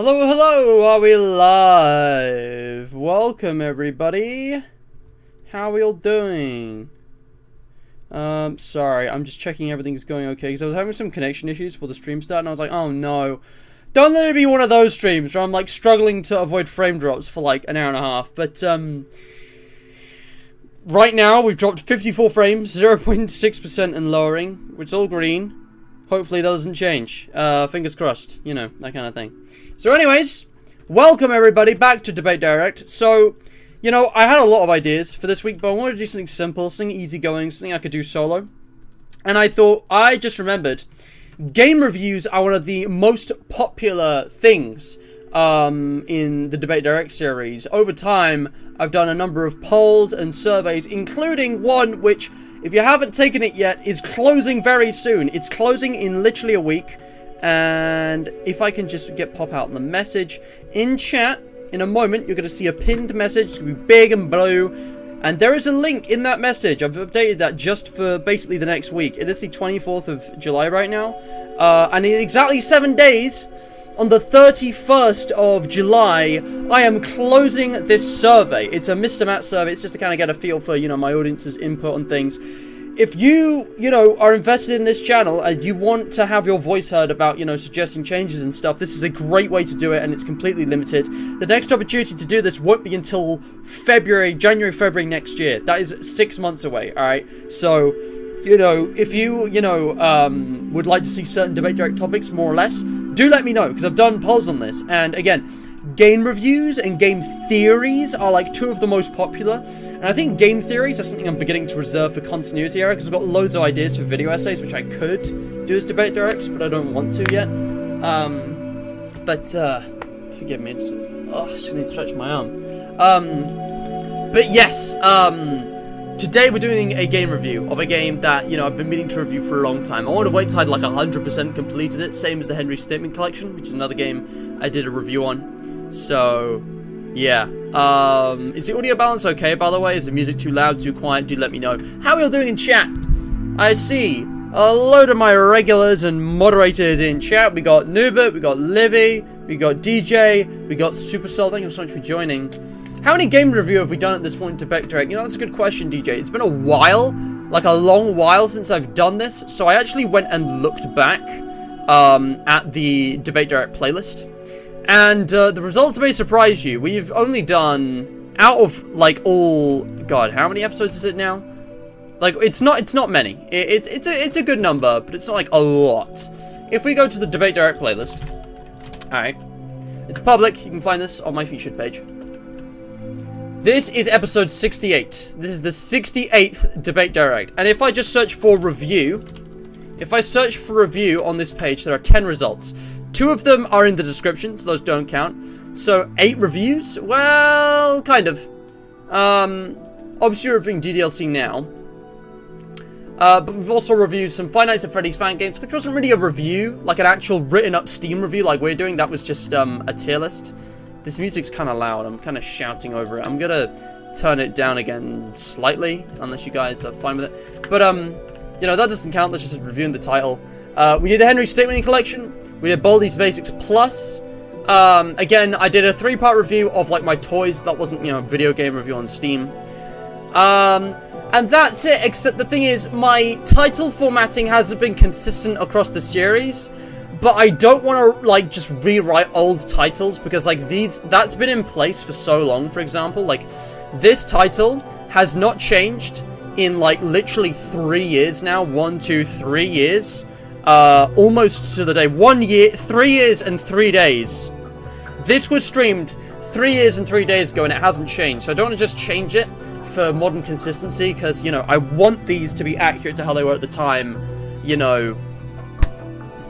Hello, hello, are we live? Welcome, everybody. How are we all doing? Sorry, I'm just checking everything's going okay, because I was having some connection issues before the stream started, and I was like, oh no. Don't let it be one of those streams where I'm, like, struggling to avoid frame drops for, like, an hour and a half, but, right now, we've dropped 54 frames, 0.6% and lowering, which is all green. Hopefully that doesn't change. Fingers crossed, you know, that kind of thing. So anyways, welcome everybody back to Debate Direct. So, you know, I had a lot of ideas for this week, but I wanted to do something simple, something easygoing, something I could do solo. And I thought, I just remembered, game reviews are one of the most popular things in the Debate Direct series. Over time, I've done a number of polls and surveys, including one which, if you haven't taken it yet, is closing very soon. It's closing in literally a week. And if I can just pop out the message in chat, in a moment, you're going to see a pinned message. It's going to be big and blue. And there is a link in that message. I've updated that just for basically the next week. It is the 24th of July right now. And in exactly 7 days, on the 31st of July, I am closing this survey. It's a Mr. Matt survey. It's just to kind of get a feel for, you know, my audience's input on things. If you know, are invested in this channel and you want to have your voice heard about, you know, suggesting changes and stuff, this is a great way to do it, and it's completely limited. The next opportunity to do this won't be until January, February next year. That is 6 months away, alright? So, you know, if you would like to see certain Debate Direct topics, more or less, do let me know, because I've done polls on this. And again, game reviews and game theories are like two of the most popular. And I think game theories are something I'm beginning to reserve for continuity era, because I've got loads of ideas for video essays, which I could do as Debate Directs, but I don't want to yet. Forgive me, I just need to stretch my arm. But yes, today we're doing a game review of a game that, you know, I've been meaning to review for a long time. I want to wait till I'd like 100% completed it, same as the Henry Statement Collection, which is another game I did a review on. So, yeah. Is the audio balance okay, by the way? Is the music too loud, too quiet? Do let me know. How are you all doing in chat? I see a load of my regulars and moderators in chat. We got Nubert, we got Livy, we got DJ, we got Supercell. Thank you so much for joining. How many game review have we done at this point to Debate Direct? You know, that's a good question, DJ. It's been a while, like a long while since I've done this, so I actually went and looked back at the Debate Direct playlist, and the results may surprise you. We've only done, out of, like, all, God, how many episodes is it now? Like, it's not many. It's a good number, but it's not, like, a lot. If we go to the Debate Direct playlist, alright, it's public, you can find this on my featured page. This is episode 68. This is the 68th Debate Direct. And if I just search for review, if I search for review on this page, there are 10 results. 2 of them are in the description, so those don't count. So 8 reviews? Well, kind of. Obviously we're reviewing DDLC now. But we've also reviewed some Five Nights at Freddy's fan games, which wasn't really a review, like an actual written up Steam review like we're doing. That was just a tier list. This music's kind of loud. I'm kind of shouting over it. I'm gonna turn it down again slightly, unless you guys are fine with it. But, you know, that doesn't count. That's just reviewing the title. We did the Henry Statement Collection. We did Baldi's Basics Plus. Again, I did a 3-part review of, like, my toys. That wasn't, you know, a video game review on Steam. And that's it, except the thing is, my title formatting hasn't been consistent across the series. But I don't want to, like, just rewrite old titles, because, like, that's been in place for so long, for example. Like, this title has not changed in, like, literally 3 years now. 1, 2, 3 years. Almost to the day. 1 year, 3 years and 3 days. This was streamed 3 years and 3 days ago, and it hasn't changed. So I don't want to just change it for modern consistency, because, you know, I want these to be accurate to how they were at the time, you know.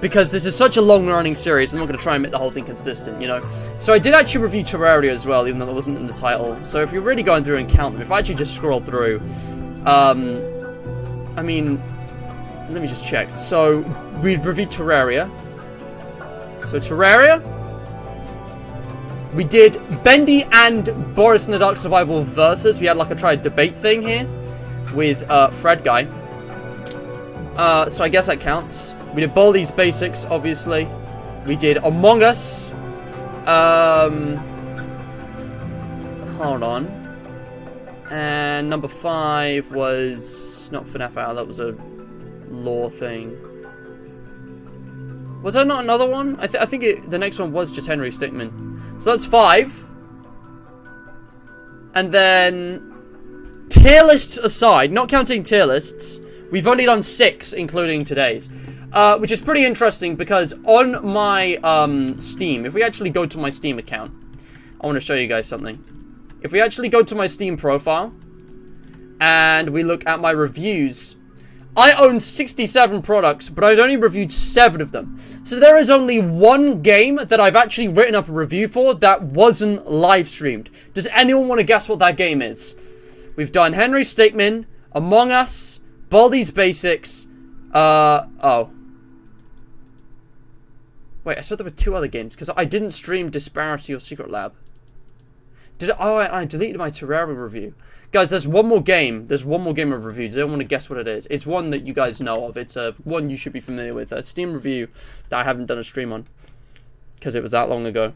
Because this is such a long-running series, I'm not going to try and make the whole thing consistent, you know? So I did actually review Terraria as well, even though that wasn't in the title. So if you're really going through and count them, if I actually just scroll through, I mean, let me just check. So, we reviewed Terraria. So, Terraria. We did Bendy and Boris in the Dark Survival Versus. We had like a try debate thing here with Fred Guy. So I guess that counts. We did Baldi's Basics, obviously. We did Among Us. Hold on. And number 5 was not FNAF Hour, that was a lore thing. Was there not another one? I think the next one was just Henry Stickmin. So that's 5. And then, tier lists aside, not counting tier lists, we've only done 6, including today's. Which is pretty interesting because on my Steam, if we actually go to my Steam account, I want to show you guys something. If we actually go to my Steam profile, and we look at my reviews, I own 67 products, but I've only reviewed 7 of them. So there is only 1 game that I've actually written up a review for that wasn't live streamed. Does anyone want to guess what that game is? We've done Henry Stickmin, Among Us, Baldi's Basics, oh. Wait, I said there were 2 other games, because I didn't stream Disparity or Secret Lab. Did I? Oh, I deleted my Terraria review. Guys, there's one more game. There's one more game of reviews. I don't want to guess what it is. It's one that you guys know of. It's one you should be familiar with. A Steam review that I haven't done a stream on. Because it was that long ago.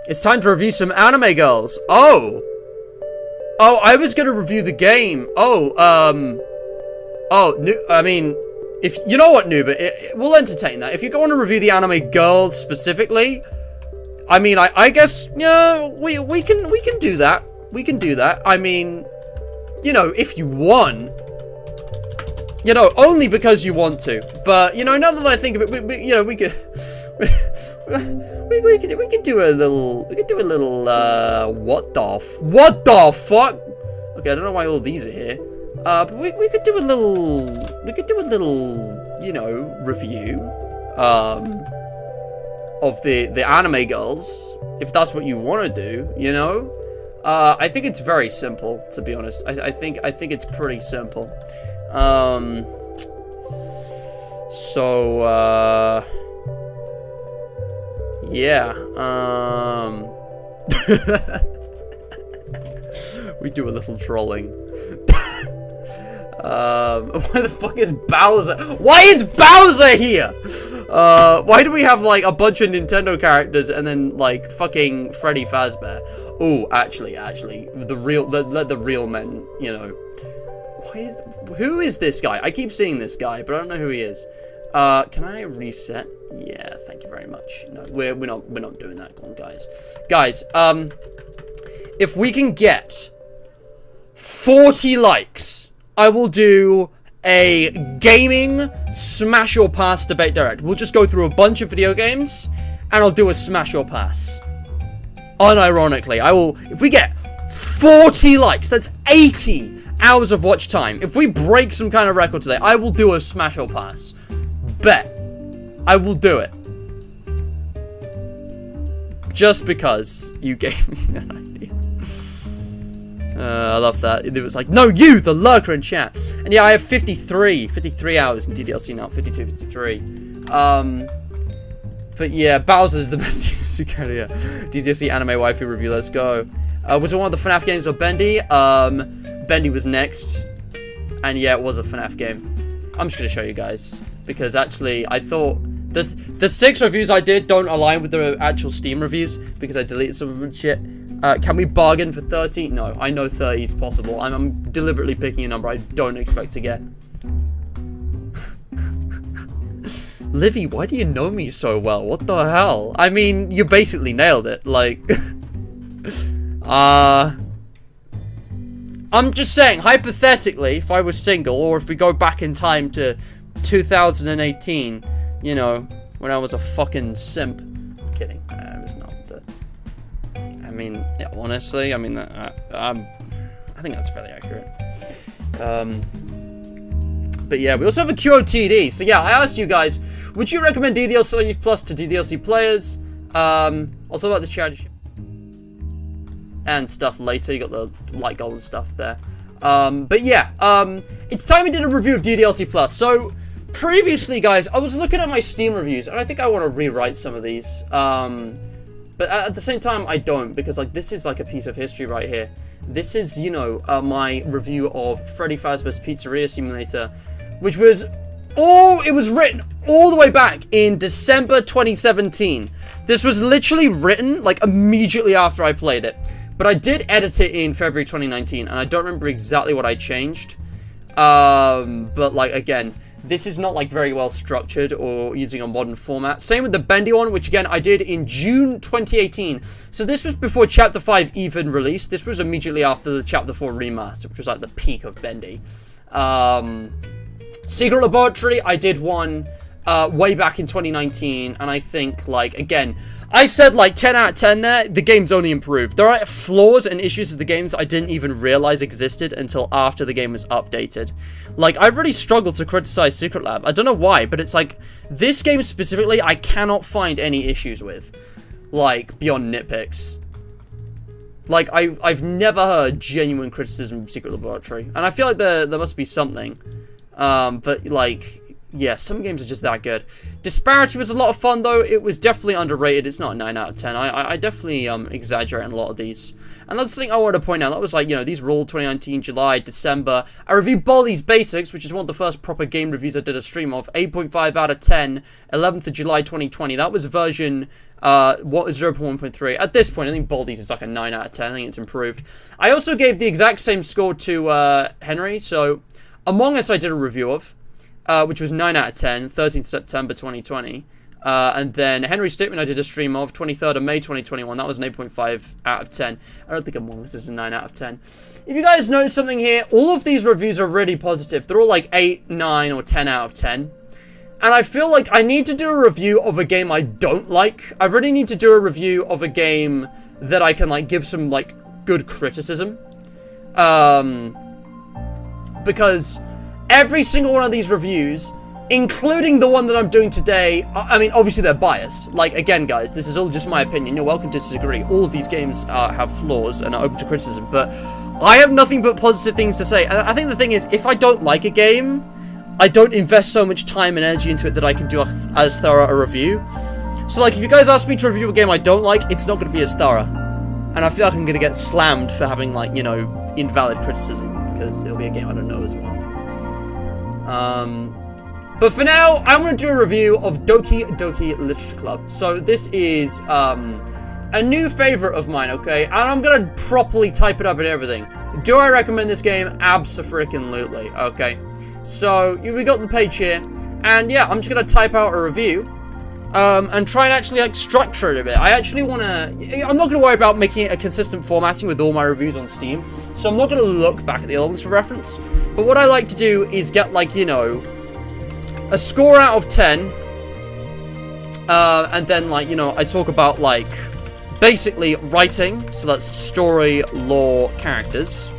It's time to review some anime girls. Oh! Oh, I was going to review the game. Oh, I mean, if you know what, Noob, we'll entertain that. If you want to review the anime girls specifically, I mean, I guess, yeah, we can do that. We can do that. I mean, you know, if you want, you know, only because you want to. But you know, now that I think of it, you know, we could do a little. What the fuck? Okay, I don't know why all these are here. But we could do a little. You know, review. Of the anime girls, if that's what you want to do, you know. I think it's very simple, to be honest. I think it's pretty simple. Yeah. We do a little trolling. Why the fuck is Bowser? Why is Bowser here? Why do we have like a bunch of Nintendo characters and then like fucking Freddy Fazbear? Oh, actually, let the real men, you know. Who is this guy? I keep seeing this guy, but I don't know who he is. Can I reset? Yeah, thank you very much. No, we're not doing that. Come on, guys. Guys, if we can get 40 likes, I will do a gaming smash or pass debate direct. We'll just go through a bunch of video games, and I'll do a smash or pass. Unironically, I will. If we get 40 likes, that's 80 hours of watch time. If we break some kind of record today, I will do a smash or pass. Bet. I will do it. Just because you gave me that idea. I love that. It was like, no, you, the lurker in chat. And yeah, I have 53 hours in DDLC now. 52, 53. But yeah, Bowser's the best security. Yeah. DDLC anime waifu review, let's go. Was it one of the FNAF games or Bendy? Bendy was next. And yeah, it was a FNAF game. I'm just going to show you guys. Because actually, I thought... The 6 reviews I did don't align with the actual Steam reviews. Because I deleted some of them and shit. Can we bargain for 30? No, I know 30 is possible. I'm deliberately picking a number I don't expect to get. Livy, why do you know me so well? What the hell? I mean, you basically nailed it. Like... I'm just saying, hypothetically, if I was single, or if we go back in time to 2018, you know, when I was a fucking simp. I'm kidding. I was not. I mean, yeah, honestly, I mean, I think that's fairly accurate. But yeah, we also have a QOTD. So yeah, I asked you guys, would you recommend DDLC Plus to DDLC players? Also about the charity and stuff later. You got the light gold and stuff there. But yeah, it's time we did a review of DDLC Plus. So previously, guys, I was looking at my Steam reviews, and I think I want to rewrite some of these. But at the same time, I don't, because like this is like a piece of history right here. This is, you know, my review of Freddy Fazbear's Pizzeria Simulator, which was it was written all the way back in December 2017. This was literally written, like, immediately after I played it. But I did edit it in February 2019, and I don't remember exactly what I changed. But, like, again, this is not, like, very well structured or using a modern format. Same with the Bendy one, which, again, I did in June 2018. So this was before Chapter 5 even released. This was immediately after the Chapter 4 remaster, which was, like, the peak of Bendy. Secret Laboratory, I did one way back in 2019, and I think, like, again, I said, like, 10 out of 10 there. The game's only improved. There are flaws and issues with the games I didn't even realize existed until after the game was updated. Like, I really struggled to criticize Secret Lab. I don't know why, but it's like, this game specifically, I cannot find any issues with. Like, beyond nitpicks. Like, I've never heard genuine criticism of Secret Laboratory. And I feel like there must be something. But, like, yeah, some games are just that good. Disparity was a lot of fun, though. It was definitely underrated. It's not a 9 out of 10. I definitely exaggerate on a lot of these. And that's the thing I wanted to point out. That was like, you know, these were all 2019, July, December. I reviewed Baldi's Basics, which is one of the first proper game reviews I did a stream of. 8.5 out of 10, 11th of July 2020. That was version 0.1.3. At this point, I think Baldi's is like a 9 out of 10. I think it's improved. I also gave the exact same score to Henry. So, Among Us I did a review of. Which was 9 out of 10, 13th September 2020. And then Henry Stickmin I did a stream of, 23rd of May 2021. That was an 8.5 out of 10. I don't think Among Us is a 9 out of 10. If you guys notice something here, all of these reviews are really positive. They're all like 8, 9, or 10 out of 10. And I feel like I need to do a review of a game I don't like. I really need to do a review of a game that I can, like, give some, like, good criticism. Because every single one of these reviews, including the one that I'm doing today, I mean, obviously they're biased. Like, again, guys, this is all just my opinion. You're welcome to disagree. All of these games have flaws and are open to criticism, but I have nothing but positive things to say. And I think the thing is, if I don't like a game, I don't invest so much time and energy into it that I can do as thorough a review. So, like, if you guys ask me to review a game I don't like, it's not going to be as thorough. And I feel like I'm going to get slammed for having, like, you know, invalid criticism, because it'll be a game I don't know as well. But for now, I'm going to do a review of Doki Doki Literature Club. So this is, a new favorite of mine, okay? And I'm going to properly type it up and everything. Do I recommend this game? Abso-freaking-lutely, okay? So, we got the page here. And yeah, I'm just going to type out a review. And try and actually, like, structure it a bit. I actually want to... I'm not going to worry about making it a consistent formatting with all my reviews on Steam. So I'm not going to look back at the other ones for reference. But what I like to do is get, like, you know, a score out of 10. And then, like, you know, I talk about, like, basically writing. So that's story, lore, characters.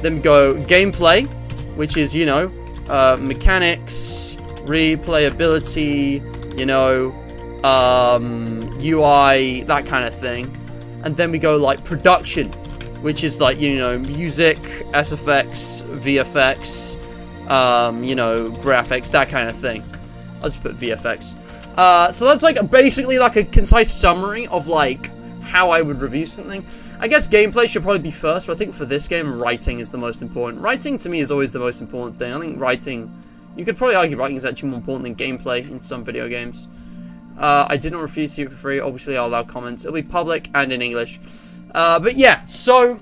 Then go gameplay, which is, you know, mechanics, replayability, you know, UI, that kind of thing. And then we go, like, production, which is, like, you know, music, SFX, VFX, you know, graphics, that kind of thing. I'll just put VFX. So that's, like, basically, like, a concise summary of, like, how I would review something. I guess gameplay should probably be first, but I think for this game, writing is the most important. Writing, to me, is always the most important thing. I think writing... You could probably argue writing is actually more important than gameplay in some video games. I did not refuse to see it for free. Obviously, I'll allow comments. It'll be public and in English. But yeah, so...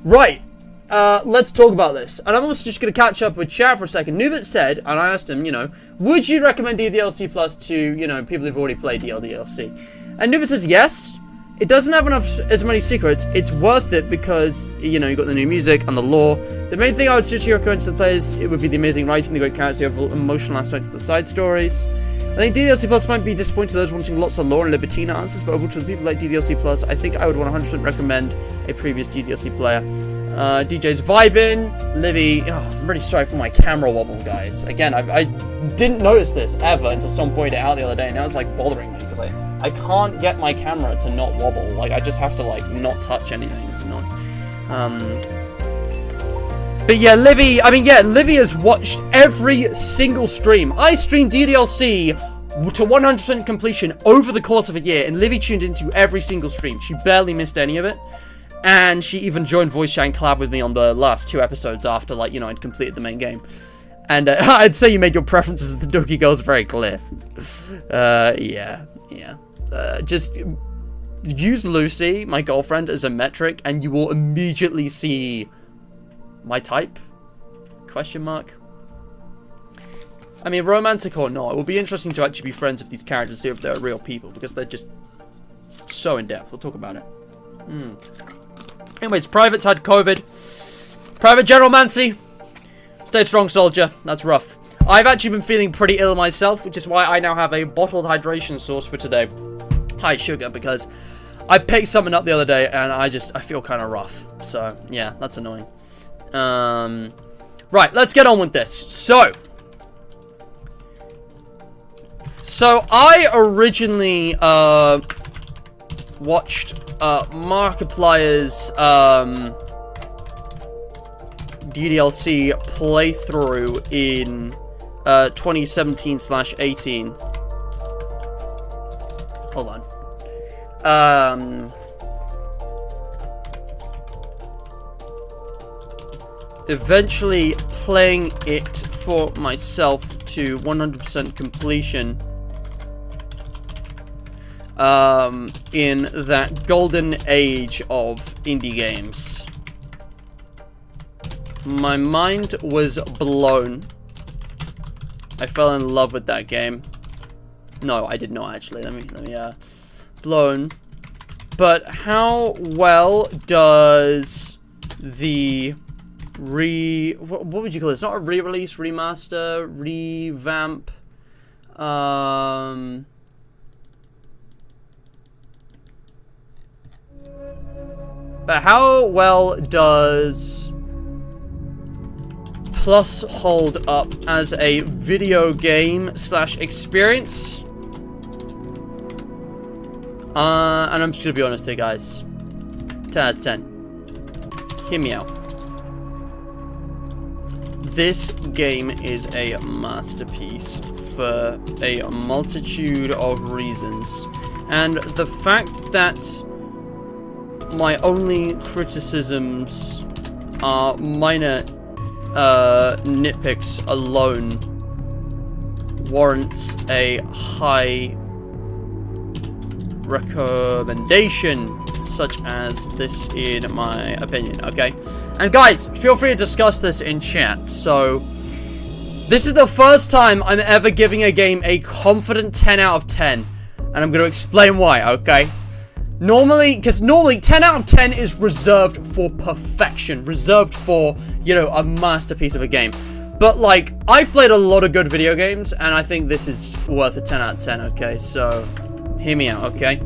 Right. Let's talk about this. And I'm also just going to catch up with chat for a second. Nubit said, and I asked him, you know, would you recommend DDLC Plus to, you know, people who've already played DDLC? And Nubit says yes. It doesn't have as many secrets. It's worth it because, you know, you got the new music and the lore. The main thing I would seriously recommend to the players, it would be the amazing writing, the great characters, the overall emotional aspect of the side stories. I think DDLC Plus might be disappointing to those wanting lots of lore and Libertina answers, but overall to the people like DDLC Plus, I think I would 100% recommend a previous DDLC player. DJ's vibing, Livy. Oh, I'm really sorry for my camera wobble, guys. Again, I didn't notice this ever until someone pointed it out the other day, and now it's like bothering me because I can't get my camera to not wobble. Like, I just have to, like, not touch anything. It's annoying. But yeah, Livy has watched every single stream. I streamed DDLC to 100% completion over the course of a year, and Livy tuned into every single stream. She barely missed any of it. And she even joined voice chat and collab with me on the last 2 episodes after, like, you know, I'd completed the main game. And I'd say you made your preferences of the Doki girls very clear. Yeah. Just use Lucy, my girlfriend, as a metric, and you will immediately see my type? Question mark. I mean, romantic or not, it will be interesting to actually be friends with these characters, see if they're real people, because they're just so in-depth. We'll talk about it. Anyways, Private's had COVID. Private General Mancy. Stay strong, soldier. That's rough. I've actually been feeling pretty ill myself, which is why I now have a bottled hydration source for today. High sugar, because I picked something up the other day, and I feel kind of rough. So, yeah, that's annoying. Right, let's get on with this. So I originally, watched, Markiplier's, DDLC playthrough in 2017/18. Hold on. Eventually playing it for myself to 100% completion. In that golden age of indie games. My mind was blown. I fell in love with that game. No, I did not actually. Let me blown. But how well does the what would you call it? It's not a re-release, remaster, revamp. But how well does Plus hold up as a video game / experience? And I'm just gonna be honest here, guys. 10 out of 10. Hear me out. This game is a masterpiece for a multitude of reasons. And the fact that my only criticisms are minor nitpicks alone warrants a high recommendation such as this, in my opinion. Okay, and guys, feel free to discuss this in chat. So this is the first time I'm ever giving a game a confident 10 out of 10, and I'm going to explain why. Okay, normally 10 out of 10 is reserved for perfection, reserved for, you know, a masterpiece of a game. But, like, I've played a lot of good video games, and I think this is worth a 10 out of 10, okay? So, hear me out, okay?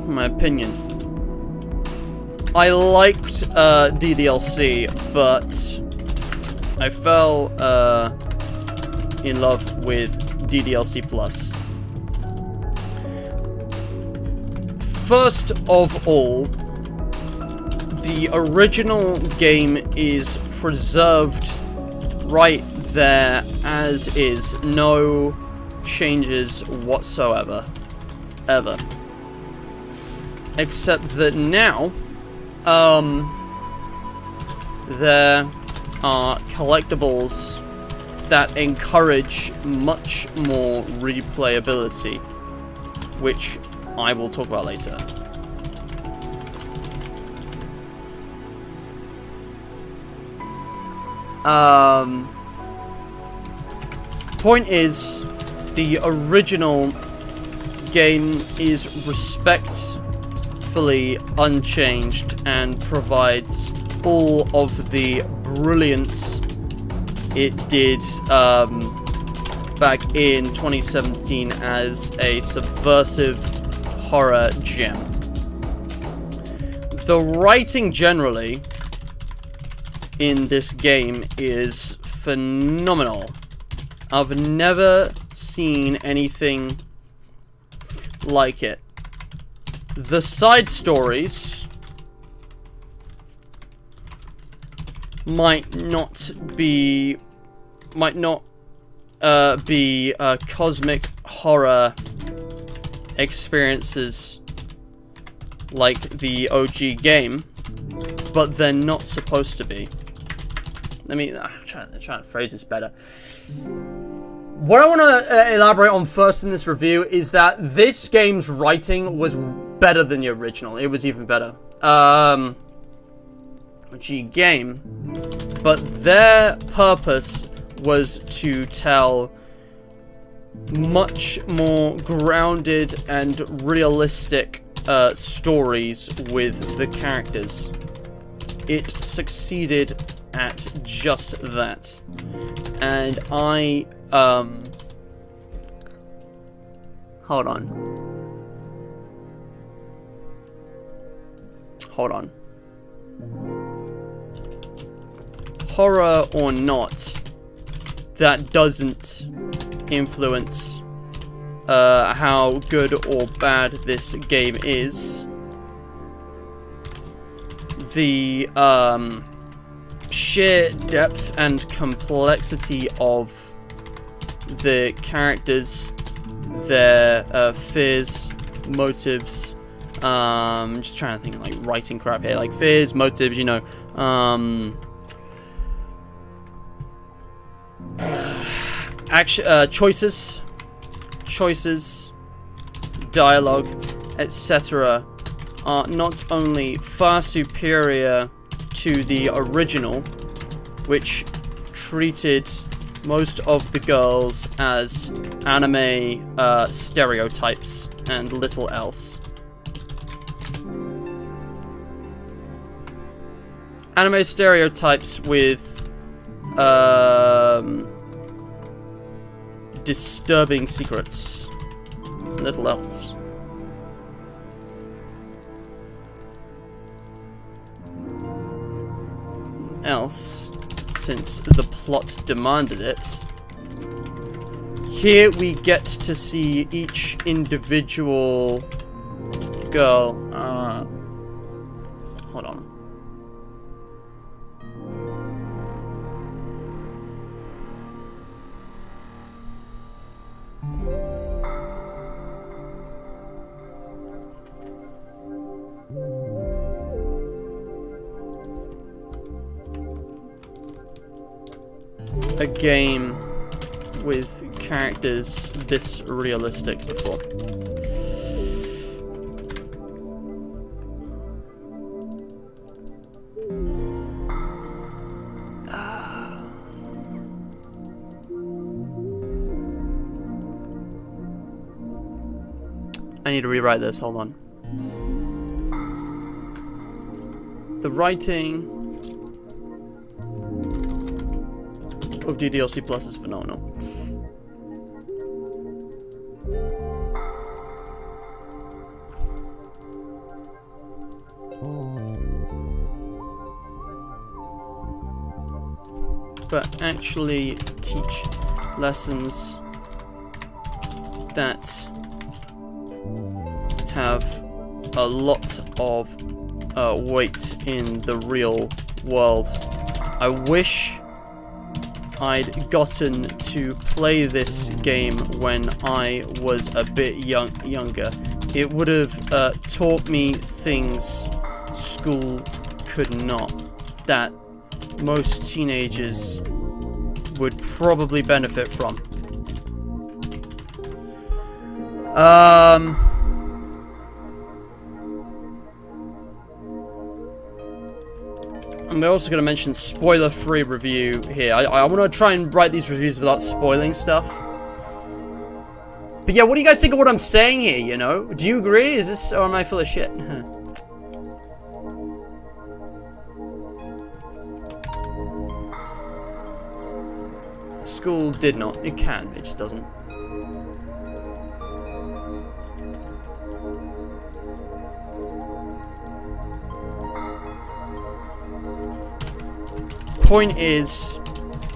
My opinion. I liked, DDLC, but I fell, in love with DDLC Plus. First of all, the original game is preserved right there as is, no changes whatsoever, ever. Except that now, there are collectibles that encourage much more replayability, which I will talk about later. Point is, the original game is respectfully unchanged and provides all of the brilliance it did back in 2017 as a subversive horror gem. The writing generally in this game is phenomenal. I've never seen anything like it. The side stories might not be cosmic horror experiences like the OG game, but they're not supposed to be. I'm trying to phrase this better. What I want to elaborate on first in this review is that this game's writing was better than the original. It was even better. OG game, but their purpose was to tell much more grounded and realistic stories with the characters. It succeeded at just that, and I hold on. Horror or not, that doesn't influence how good or bad this game is. The sheer depth and complexity of the characters, their fears, motives. Just trying to think of like writing crap here, like fears, motives, you know. Choices, dialogue, etc. are not only far superior to the original, which treated most of the girls as anime stereotypes and little else. Anime stereotypes with disturbing secrets, little else. Since the plot demanded it. Here we get to see each individual girl. Hold on. A game with characters this realistic before. I need to rewrite this, hold on. The writing of DDLC Plus is phenomenal. But actually teach lessons that have a lot of weight in the real world. I wish I'd gotten to play this game when I was a bit younger. It would have taught me things school could not, that most teenagers would probably benefit from. I'm also going to mention spoiler-free review here. I want to try and write these reviews without spoiling stuff. But yeah, what do you guys think of what I'm saying here, you know? Do you agree? Is this, or am I full of shit? School did not. It can. It just doesn't. Point is,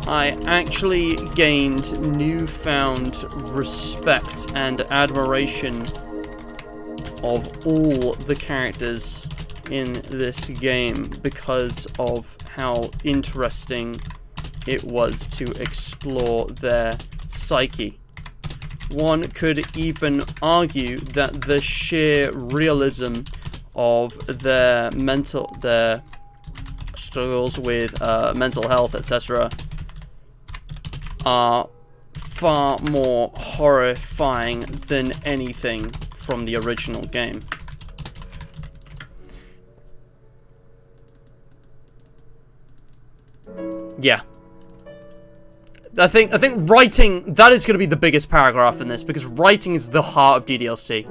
I actually gained newfound respect and admiration of all the characters in this game because of how interesting it was to explore their psyche. One could even argue that the sheer realism of their struggles with mental health, etc., are far more horrifying than anything from the original game. Yeah. I think writing, that is going to be the biggest paragraph in this, because writing is the heart of DDLC.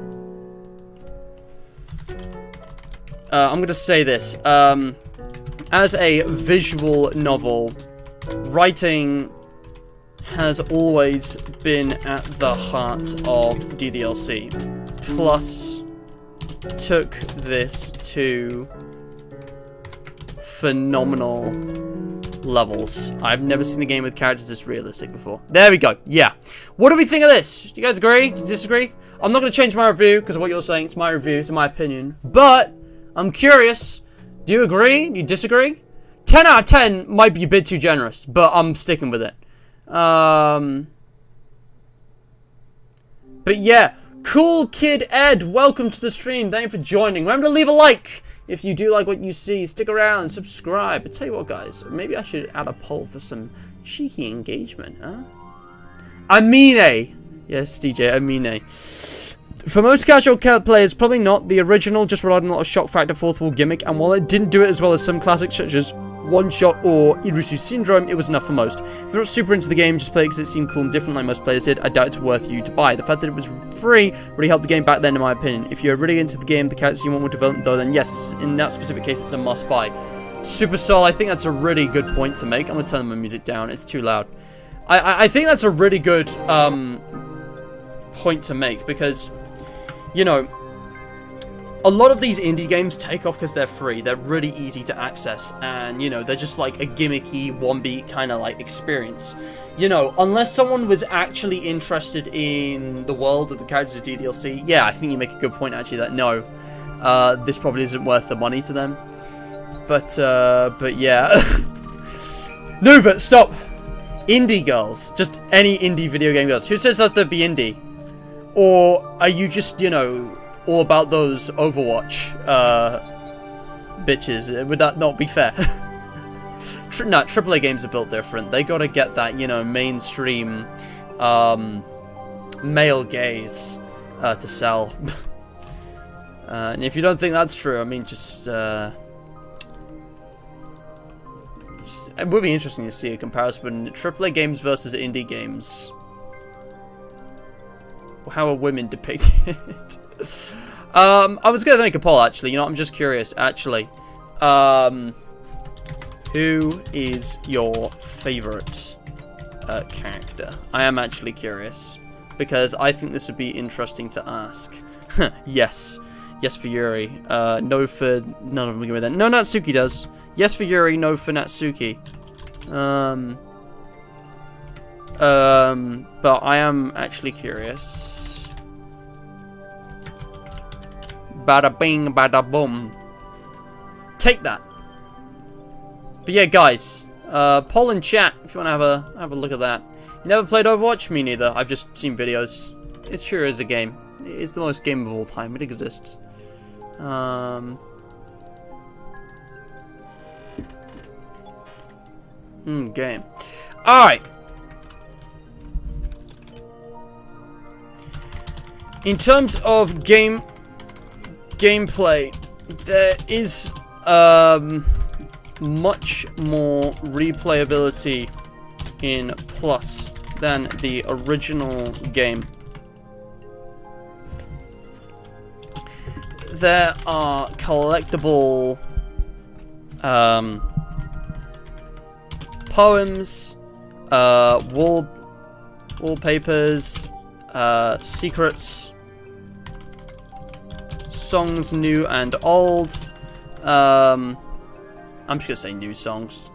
I'm going to say this. As a visual novel, writing has always been at the heart of DDLC. Plus, took this to phenomenal levels. I've never seen a game with characters this realistic before. There we go. Yeah. What do we think of this? Do you guys agree? Do you disagree? I'm not going to change my review because of what you're saying. It's my review. It's my opinion. But I'm curious. Do you agree? Do you disagree? 10 out of 10 might be a bit too generous, but I'm sticking with it. But yeah. Cool Kid Ed, welcome to the stream. Thank you for joining. Remember to leave a like if you do like what you see. Stick around, subscribe. But tell you what, guys, maybe I should add a poll for some cheeky engagement, huh? Amine. Yes, DJ, Amine. For most casual players, probably not. The original just relied on a lot of shock factor, fourth wall gimmick, and while it didn't do it as well as some classics such as One Shot or Irusu Syndrome, it was enough for most. If you're not super into the game, just play it because it seemed cool and different like most players did. I doubt it's worth you to buy. The fact that it was free really helped the game back then, in my opinion. If you're really into the game, the characters you want more development though, then yes, in that specific case, it's a must buy. Super Soul, I think that's a really good point to make. I'm going to turn my music down, it's too loud. I think that's a really good point to make, because, you know, a lot of these indie games take off because they're free. They're really easy to access, and, you know, they're just like a gimmicky, one-beat kind of like experience. You know, unless someone was actually interested in the world of the characters of DDLC, yeah, I think you make a good point actually that no, this probably isn't worth the money to them. But yeah. No, but stop. Indie girls, just any indie video game girls. Who says that to be indie? Or are you just, you know, all about those Overwatch bitches? Would that not be fair? No, AAA games are built different. They gotta get that, you know, mainstream male gaze to sell. And if you don't think that's true, I mean, just it would be interesting to see a comparison AAA games versus indie games. How are women depicted? I was gonna make a poll actually. You know, I'm just curious actually. Who is your favorite character? I am actually curious because I think this would be interesting to ask. Yes for Yuri. No for none of them. Give me that. No, Natsuki does. Yes for Yuri. No for Natsuki. But I am actually curious. Bada bing, bada boom. Take that. But yeah, guys, poll in chat if you want to have a look at that. You never played Overwatch? Me neither. I've just seen videos. It sure is a game. It's the most game of all time. It exists. Game. All right. In terms of gameplay, there is much more replayability in Plus than the original game. There are collectible poems, wallpapers, secrets, songs new and old. I'm just gonna say new songs.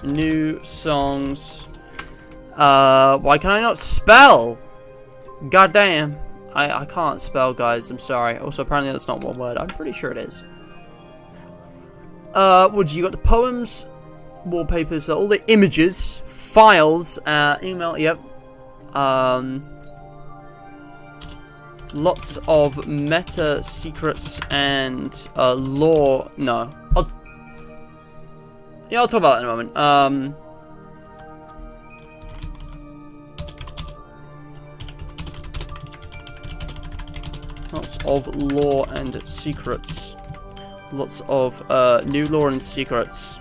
New songs. Why can I not spell? God damn. I can't spell, guys. I'm sorry. Also, apparently that's not one word. I'm pretty sure it is. You got the poems, wallpapers, all the images, files, email, yep. Lots of meta secrets and lore. No, I'll talk about that in a moment. Lots of lore and secrets. Lots of new lore and secrets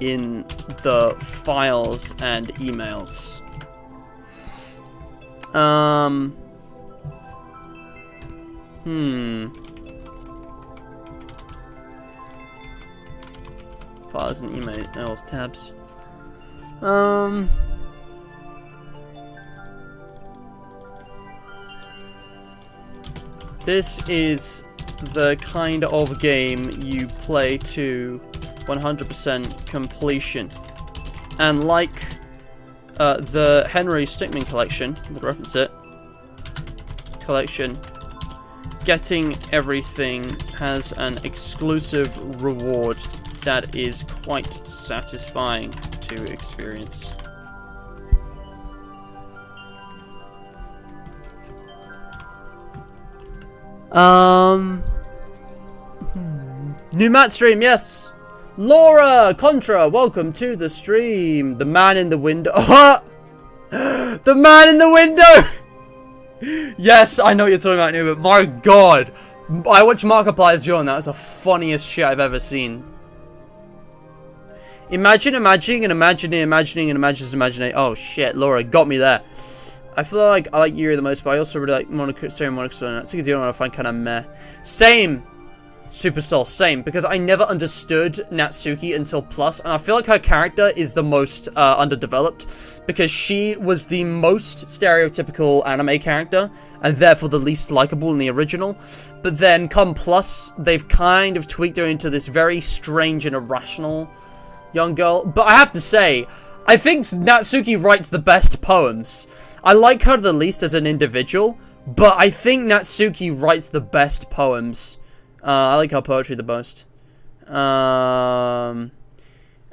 in the files and emails. Files and emails tabs. This is the kind of game you play to 100% completion. And like the Henry Stickmin collection, we'll reference it, collection, getting everything has an exclusive reward that is quite satisfying to experience. New Matt stream, yes. Laura Contra, welcome to the stream. The man in the window. The man in the window. Yes, I know what you're talking about, New, but my God, I watched Markiplier's video and that was the funniest shit I've ever seen. Imagining. Oh shit, Laura got me there. I feel like I like Yuri the most, but I also really like Monaco, and that's because the only one I find kind of meh. Same, Super Soul, same, because I never understood Natsuki until Plus, and I feel like her character is the most underdeveloped, because she was the most stereotypical anime character, and therefore the least likable in the original. But then come Plus, they've kind of tweaked her into this very strange and irrational young girl. But I have to say, I think Natsuki writes the best poems. I like her the least as an individual, but I think Natsuki writes the best poems. I like her poetry the most. And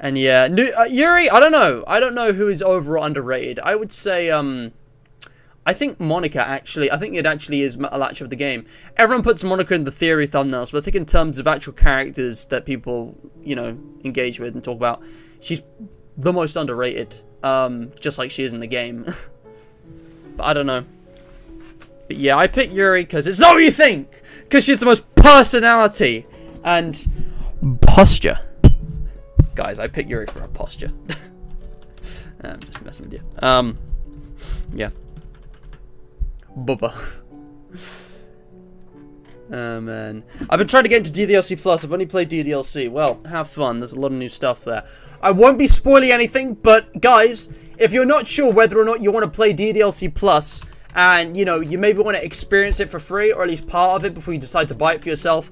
yeah, Yuri, I don't know. I don't know who is over or underrated. I would say, I think Monica, actually. I think it actually is a latch of the game. Everyone puts Monica in the theory thumbnails, but I think in terms of actual characters that people, you know, engage with and talk about, she's the most underrated. Just like she is in the game. But I don't know. But yeah, I picked Yuri because it's not what you think! Because she has the most personality and posture. Guys, I picked Yuri for her posture. I'm just messing with you. Yeah. Bubba. Oh man. I've been trying to get into DDLC Plus. I've only played DDLC. Well, have fun. There's a lot of new stuff there. I won't be spoiling anything, but guys, if you're not sure whether or not you want to play DDLC Plus, and, you know, you maybe want to experience it for free, or at least part of it before you decide to buy it for yourself,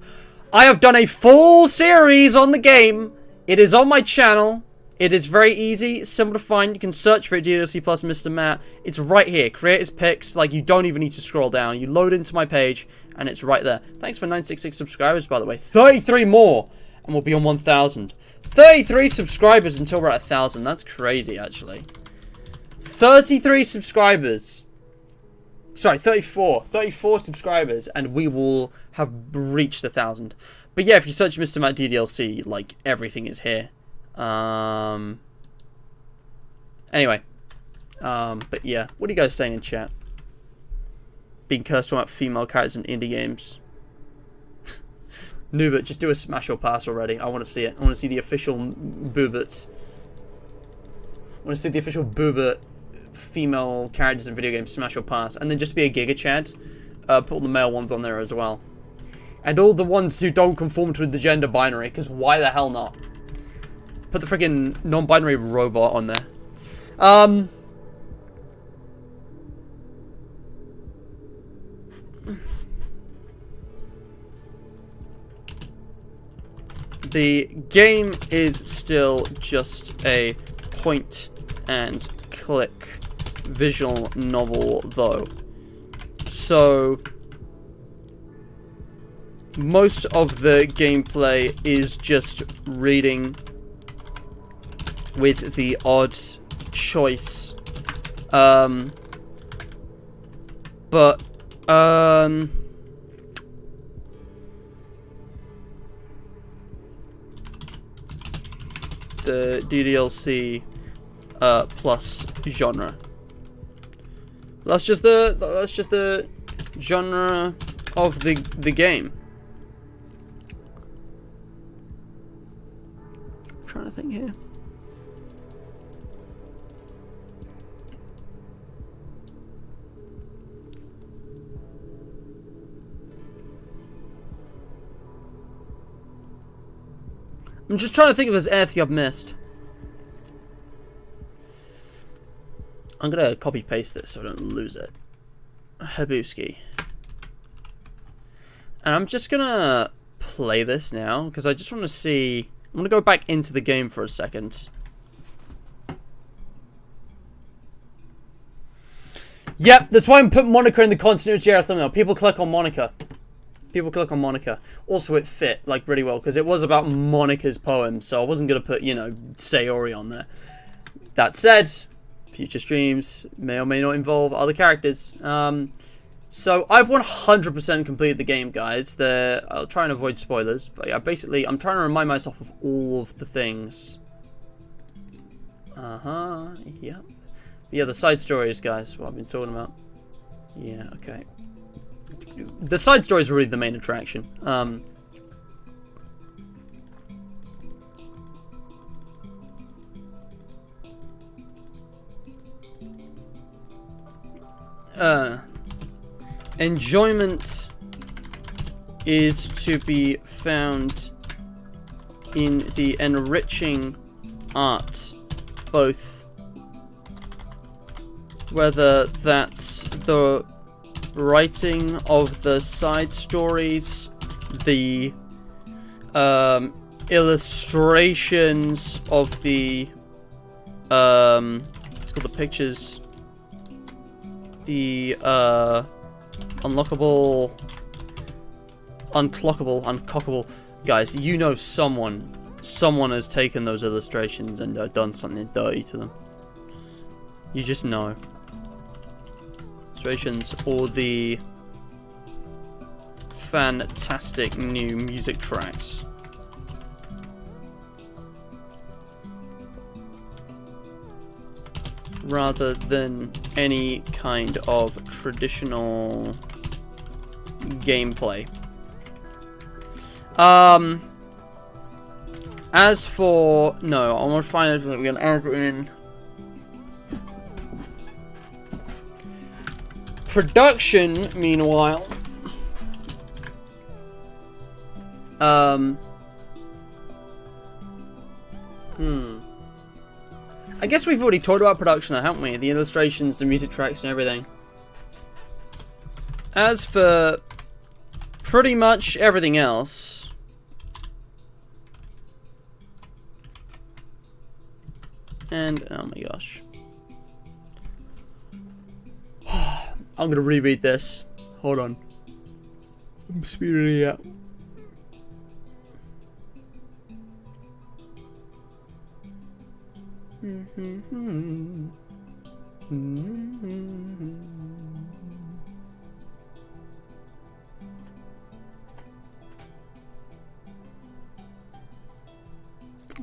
I have done a full series on the game. It is on my channel. It is very easy, simple to find. You can search for it, DDLC Plus Mr. Matt. It's right here. Creators Picks. Like, you don't even need to scroll down. You load into my page, and it's right there. Thanks for 966 subscribers, by the way. 33 more, and we'll be on 1,000. 33 subscribers until we're at 1,000. That's crazy, actually. 33 subscribers. Sorry, 34. 34 subscribers, and we will have reached 1,000. But yeah, if you search Mr. Matt DDLC, like, everything is here. Anyway. But yeah, what are you guys saying in chat? Being cursed about female characters in indie games. Noobert, just do a smash or pass already. I want to see it. I want to see the official Boobert. I want to see the official Boobert female characters in video games smash or pass. And then just be a Giga Chad. Put all the male ones on there as well. And all the ones who don't conform to the gender binary, because why the hell not? Put the freaking non-binary robot on there. The game is still just a point and click visual novel though. So most of the gameplay is just reading with the odd choice. The DDLC plus genre. That's just the genre of the game. I'm trying to think here. I'm just trying to think if there's anything I've missed. I'm gonna copy paste this so I don't lose it. Habuski. And I'm just gonna play this now because I just want to see. I'm gonna go back into the game for a second. Yep, that's why I'm putting Monica in the continuity error thumbnail. People click on Monica. Also, it fit like really well because it was about Monica's poem, so I wasn't gonna put, you know, Sayori on there. That said, future streams may or may not involve other characters. So I've 100% completed the game, guys. I'll try and avoid spoilers, but yeah, basically I'm trying to remind myself of all of the things. Yep. Yeah, the side stories, guys, what I've been talking about. Yeah, okay. The side stories are really the main attraction. Enjoyment is to be found in the enriching art, both whether that's the writing of the side stories, the illustrations of the it's called the pictures, the unclockable, guys, you know someone has taken those illustrations and done something dirty to them. You just know. Illustrations or the fantastic new music tracks. Rather than any kind of traditional gameplay. As for no, I want to find out we're gonna add in production. Meanwhile, I guess we've already talked about production, though, haven't we? The illustrations, the music tracks, and everything. As for pretty much everything else, and oh my gosh, I'm gonna reread this. Hold on, I'm speeding it out.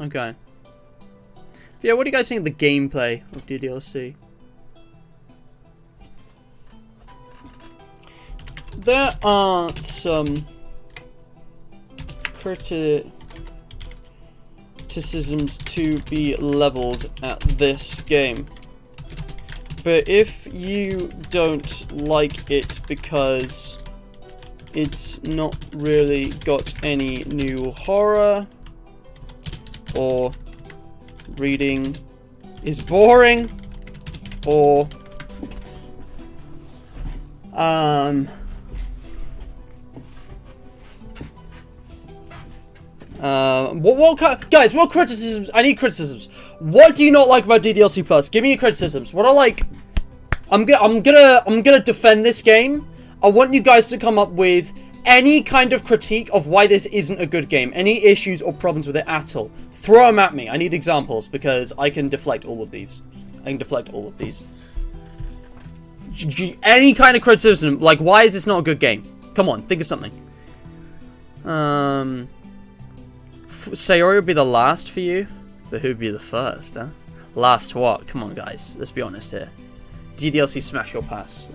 Okay. Yeah, what do you guys think of the gameplay of DDLC? There are some criticisms to be leveled at this game, but if you don't like it because it's not really got any new horror, or reading is boring, or guys, what criticisms? I need criticisms. What do you not like about DDLC Plus? Give me your criticisms. What I like. I'm gonna defend this game. I want you guys to come up with any kind of critique of why this isn't a good game. Any issues or problems with it at all. Throw them at me. I need examples because I can deflect all of these. I can deflect all of these. Any kind of criticism, like, why is this not a good game? Come on, think of something. Sayori would be the last for you, but who'd be the first, huh? Last what? Come on, guys, let's be honest here. DDLC smash your pass.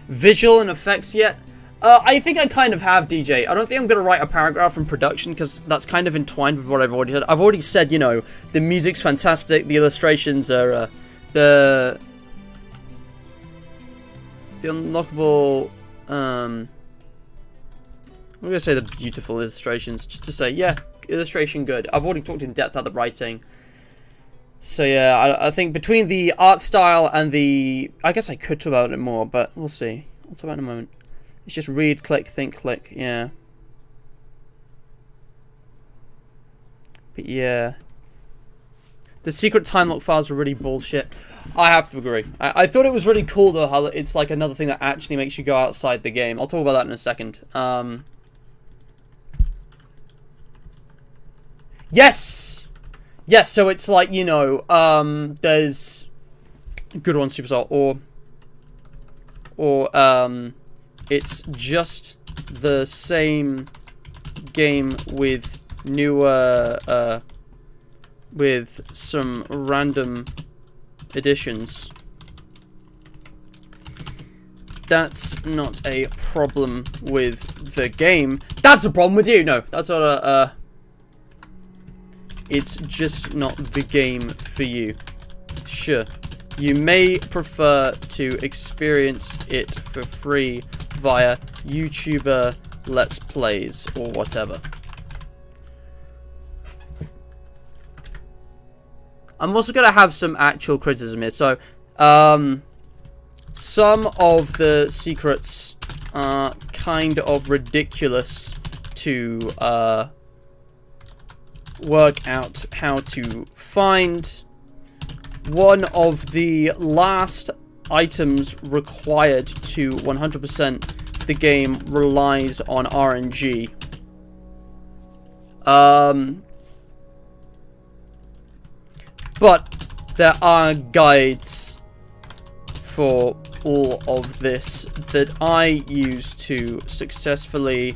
Visual and effects yet? I think I kind of have, DJ. I don't think I'm going to write a paragraph from production, because that's kind of entwined with what I've already said. I've already said, you know, the music's fantastic, the illustrations are, the unlockable, I'm going to say the beautiful illustrations, just to say, yeah, illustration good. I've already talked in depth about the writing. So yeah, I think between the art style and the... I guess I could talk about it more, but we'll see. I'll talk about it in a moment. It's just read, click, think, click, yeah. But yeah. The secret time lock files were really bullshit. I have to agree. I thought it was really cool though how it's like another thing that actually makes you go outside the game. I'll talk about that in a second. Yes! Yes, so it's like, you know, there's good one Supercell or it's just the same game with newer with some random additions. That's not a problem with the game. That's a problem with you. No, that's not a it's just not the game for you. Sure, you may prefer to experience it for free via YouTuber Let's Plays or whatever. I'm also going to have some actual criticism here. So, some of the secrets are kind of ridiculous to work out how to find. One of the last items required to 100% the game relies on RNG. But there are guides for all of this that I use to successfully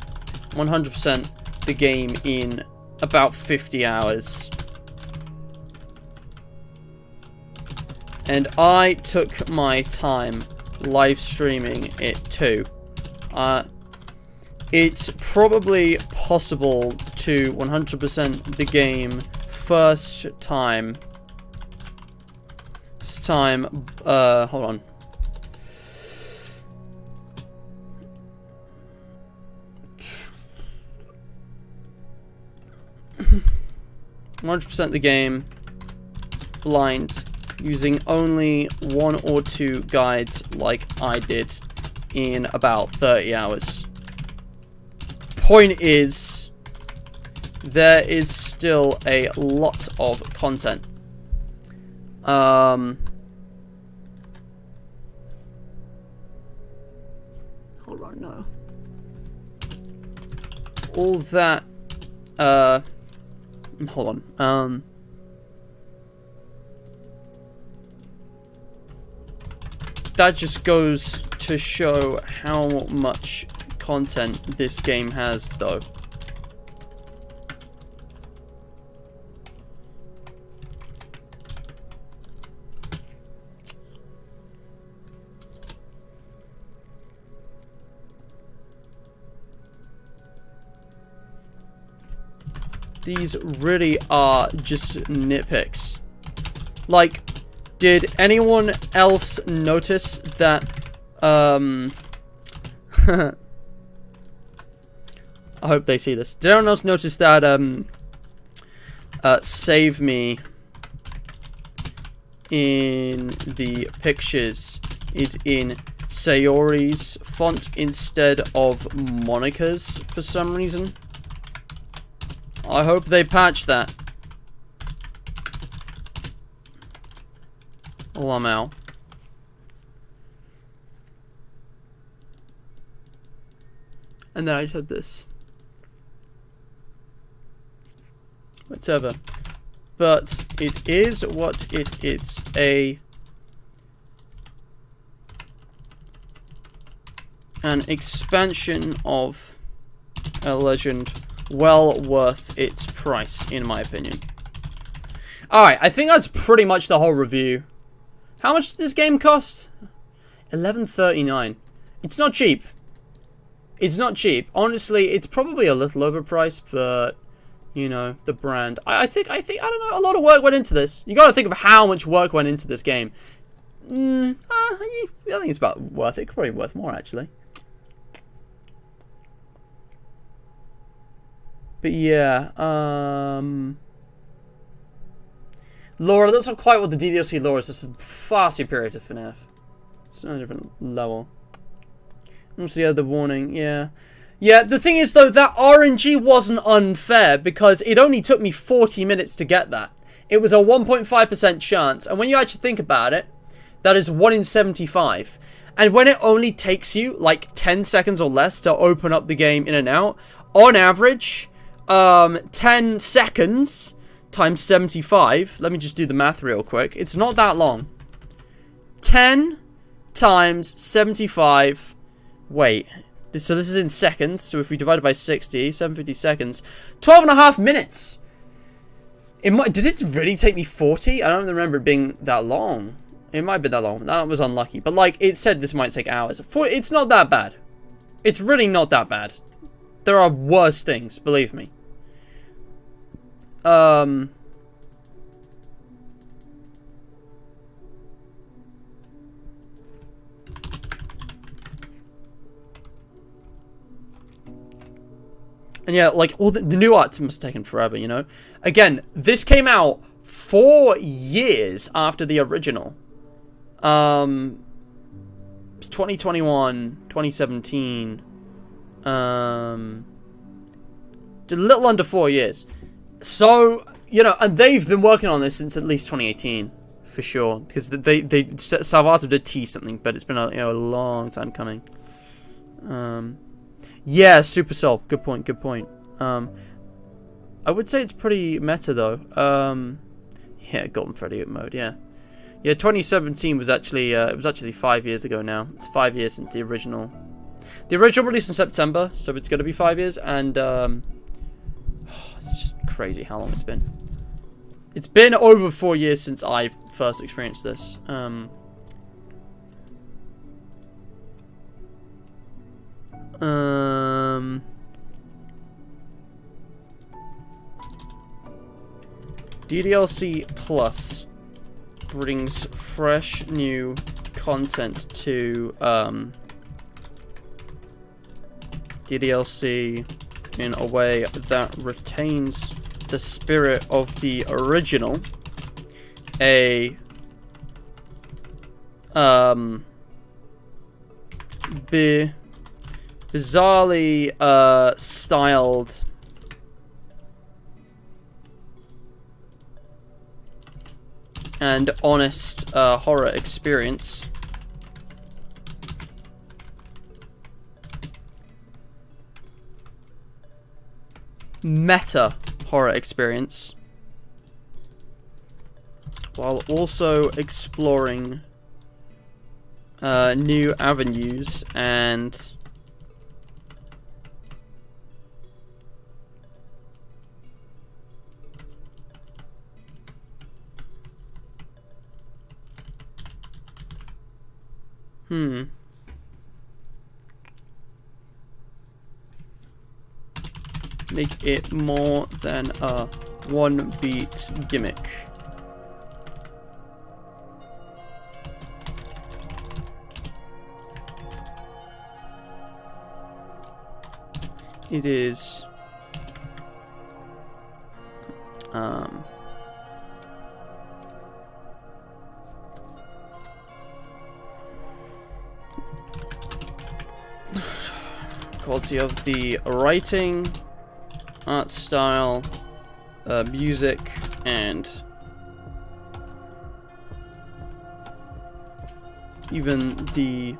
100% the game in about 50 hours. And I took my time live streaming it too. It's probably possible to 100% the game first time. Hold on. %, the game blind using only 1 or 2 guides like I did in about 30 hours. Point is, there is still a lot of content. Hold on, no. All that, hold on, that just goes to show how much content this game has, though. These really are just nitpicks. Like, did anyone else notice that, I hope they see this. Did anyone else notice that, save me in the pictures is in Sayori's font instead of Monica's for some reason? I hope they patch that. LMAO. And then I said this. Whatever. but it is what it is. An expansion of a legend well worth its price, in my opinion. Alright, I think that's pretty much the whole review. How much did this game cost? $11.39. It's not cheap. It's not cheap. Honestly, it's probably a little overpriced, but you know, the brand. I think I don't know, a lot of work went into this. You gotta think of how much work went into this game. I think it's about worth it. Probably worth more, actually. But yeah, lore, that's not quite what the DDLC lore is. It's far superior to FNAF. It's on a different level. What's the other warning? Yeah. Yeah, the thing is, though, that RNG wasn't unfair because it only took me 40 minutes to get that. It was a 1.5% chance. And when you actually think about it, that is 1 in 75. And when it only takes you, like, 10 seconds or less to open up the game in and out, on average, 10 seconds times 75. Let me just do the math real quick. It's not that long. 10 times 75. Wait. So this is in seconds. So if we divide it by 60, 750 seconds. 12.5 minutes. Did it really take me 40? I don't remember it being that long. It might be that long. That was unlucky. But like, it said this might take hours. It's not that bad. It's really not that bad. There are worse things, believe me. And yeah, like, all the new art must have taken forever, you know? Again, this came out 4 years after the original. It's 2021, 2017. A little under 4 years. So, you know, and they've been working on this since at least 2018, for sure. Because Salvatore did tease something, but it's been a long time coming. Yeah, Super Soul. Good point, good point. I would say it's pretty meta, though. Yeah, Golden Freddy mode, yeah. Yeah, 2017 was actually, it was actually 5 years ago now. It's 5 years since the original. The original released in September, so it's going to be 5 years, and, it's just crazy how long it's been. It's been over 4 years since I first experienced this. DDLC Plus brings fresh new content to DDLC in a way that retains the spirit of the original. Bizarrely styled and honest horror experience. Meta horror experience, while also exploring new avenues and make it more than a one-beat gimmick. It is quality of the writing, art style, music, and even the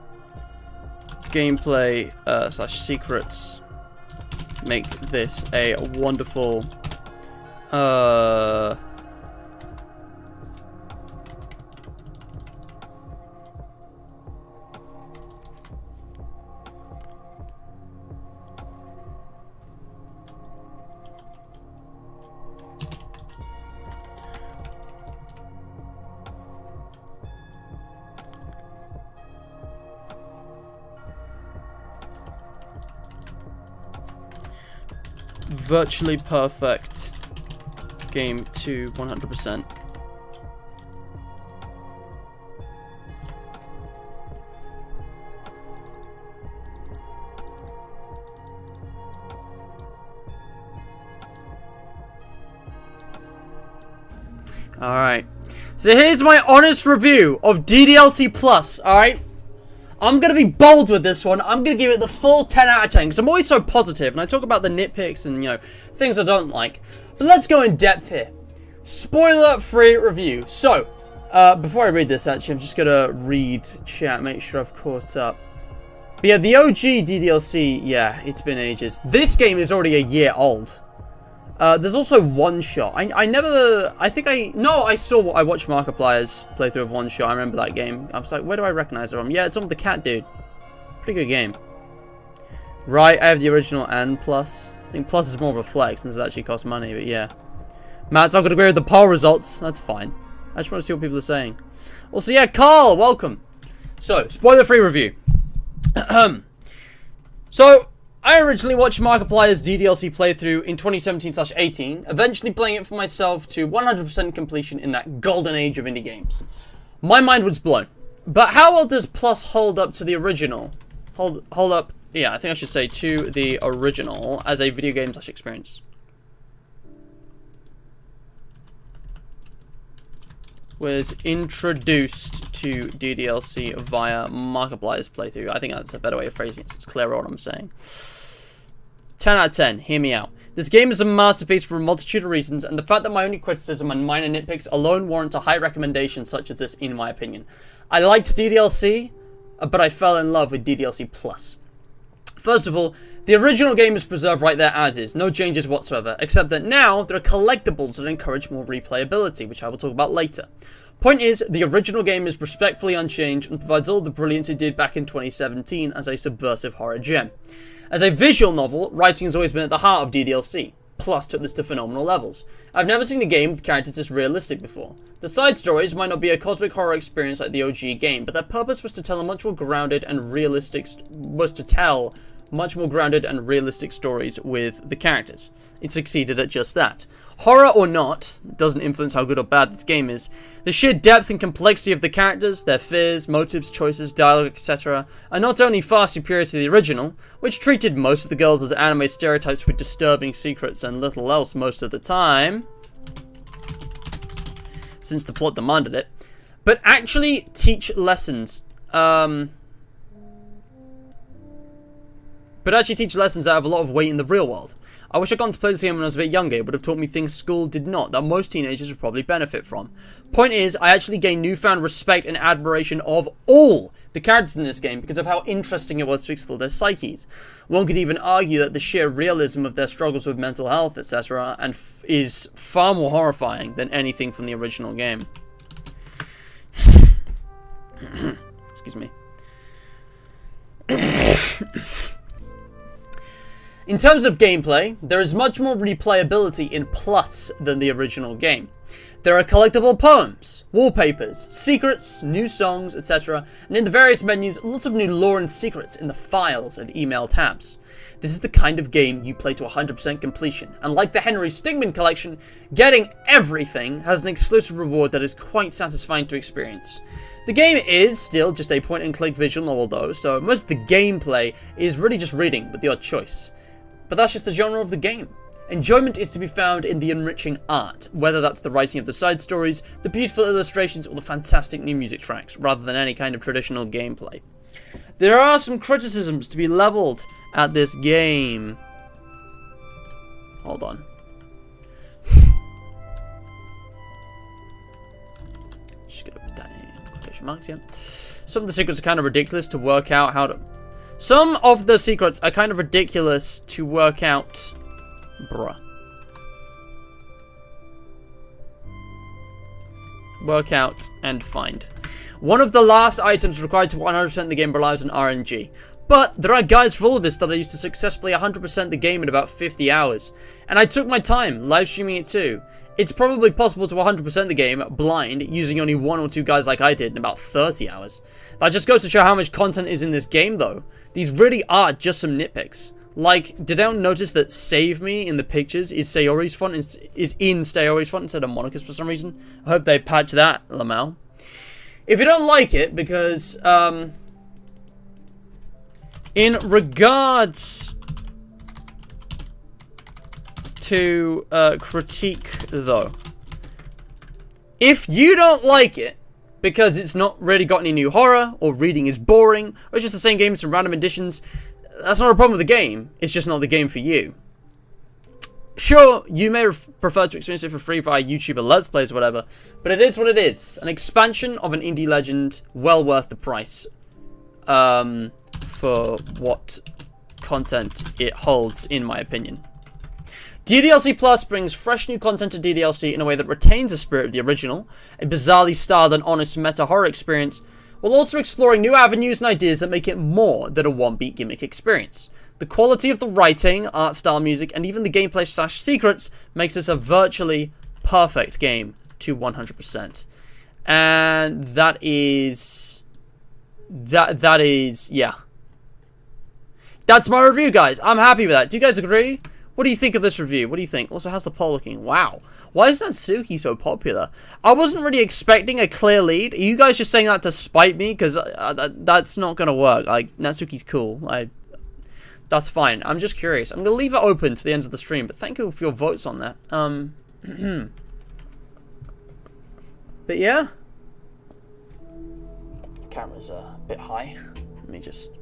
gameplay slash secrets make this a wonderful virtually perfect game to 100%. Alright, so here's my honest review of DDLC Plus, alright? I'm going to be bold with this one. I'm going to give it the full 10 out of 10, because I'm always so positive, and I talk about the nitpicks and, you know, things I don't like. But let's go in depth here. Spoiler-free review. So, before I read this, actually, I'm just going to read chat, make sure I've caught up. But yeah, the OG DDLC, yeah, it's been ages. This game is already a year old. There's also One Shot. I watched Markiplier's playthrough of One Shot. I remember that game. I was like, where do I recognize it from? Yeah, it's on with the cat dude. Pretty good game. Right, I have the original and Plus. I think Plus is more of a flex since it actually costs money, but yeah. Matt's not going to agree with the poll results. That's fine. I just want to see what people are saying. Also, yeah, Carl, welcome. So, spoiler-free review. So, I originally watched Markiplier's DDLC playthrough in 2017/18, eventually playing it for myself to 100% completion in that golden age of indie games. My mind was blown. But how well does Plus hold up to the original? Hold up, yeah, I think I should say to the original as a video game / experience. Was introduced to DDLC via Markiplier's playthrough. I think that's a better way of phrasing it, so it's clearer what I'm saying. 10 out of 10, hear me out. This game is a masterpiece for a multitude of reasons, and the fact that my only criticism and minor nitpicks alone warrant a high recommendation such as this, in my opinion. I liked DDLC, but I fell in love with DDLC Plus. First of all, the original game is preserved right there as is, no changes whatsoever, except that now there are collectibles that encourage more replayability, which I will talk about later. Point is, the original game is respectfully unchanged and provides all the brilliance it did back in 2017 as a subversive horror gem. As a visual novel, writing has always been at the heart of DDLC. Plus took this to phenomenal levels. I've never seen a game with characters this realistic before. The side stories might not be a cosmic horror experience like the OG game, but their purpose was to tell a much more grounded and realistic stories with the characters. It succeeded at just that. Horror or not, doesn't influence how good or bad this game is. The sheer depth and complexity of the characters, their fears, motives, choices, dialogue, etc. are not only far superior to the original, which treated most of the girls as anime stereotypes with disturbing secrets and little else most of the time, since the plot demanded it, but actually teach lessons. That have a lot of weight in the real world. I wish I'd gone to play this game when I was a bit younger. It would have taught me things school did not, that most teenagers would probably benefit from. Point is, I actually gained newfound respect and admiration of all the characters in this game because of how interesting it was to explore their psyches. One could even argue that the sheer realism of their struggles with mental health, etc., is far more horrifying than anything from the original game. Excuse me. In terms of gameplay, there is much more replayability in Plus than the original game. There are collectible poems, wallpapers, secrets, new songs, etc., and in the various menus, lots of new lore and secrets in the files and email tabs. This is the kind of game you play to 100% completion, and like the Henry Stingman collection, getting everything has an exclusive reward that is quite satisfying to experience. The game is still just a point-and-click visual novel though, so most of the gameplay is really just reading with the odd choice. But that's just the genre of the game. Enjoyment is to be found in the enriching art, whether that's the writing of the side stories, the beautiful illustrations, or the fantastic new music tracks, rather than any kind of traditional gameplay. There are some criticisms to be leveled at this game. Hold on. Just gonna put that in quotation marks, yeah. Some of the secrets are kind of ridiculous to work out how to... Some of the secrets are kind of ridiculous to work out. Bruh. Work out and find. One of the last items required to 100% the game relies on RNG. But there are guides for all of this that I used to successfully 100% the game in about 50 hours. And I took my time, live streaming it too. It's probably possible to 100% the game blind, using only 1 or 2 guides like I did in about 30 hours. That just goes to show how much content is in this game though. These really are just some nitpicks. Like, did anyone notice that Save Me in the pictures is Sayori's font, is in Sayori's font instead of Monica's for some reason? I hope they patch that, Lamel. If you don't like it, because, in regards to, critique, though, if you don't like it, because it's not really got any new horror, or reading is boring, or it's just the same game with some random additions, that's not a problem with the game. It's just not the game for you. Sure, you may prefer to experience it for free via YouTube or Let's Plays or whatever, but it is what it is. An expansion of an indie legend, well worth the price for what content it holds, in my opinion. DDLC Plus brings fresh new content to DDLC in a way that retains the spirit of the original, a bizarrely styled and honest meta-horror experience, while also exploring new avenues and ideas that make it more than a one-beat gimmick experience. The quality of the writing, art style, music, and even the gameplay / secrets makes this a virtually perfect game to 100%. And that is, yeah. That's my review, guys. I'm happy with that. Do you guys agree? What do you think of this review? What do you think? Also, how's the poll looking? Wow. Why is Natsuki so popular? I wasn't really expecting a clear lead. Are you guys just saying that to spite me? Because that's not going to work. Like, Natsuki's cool. That's fine. I'm just curious. I'm going to leave it open to the end of the stream. But thank you for your votes on that. But yeah. The camera's a bit high. Let me just...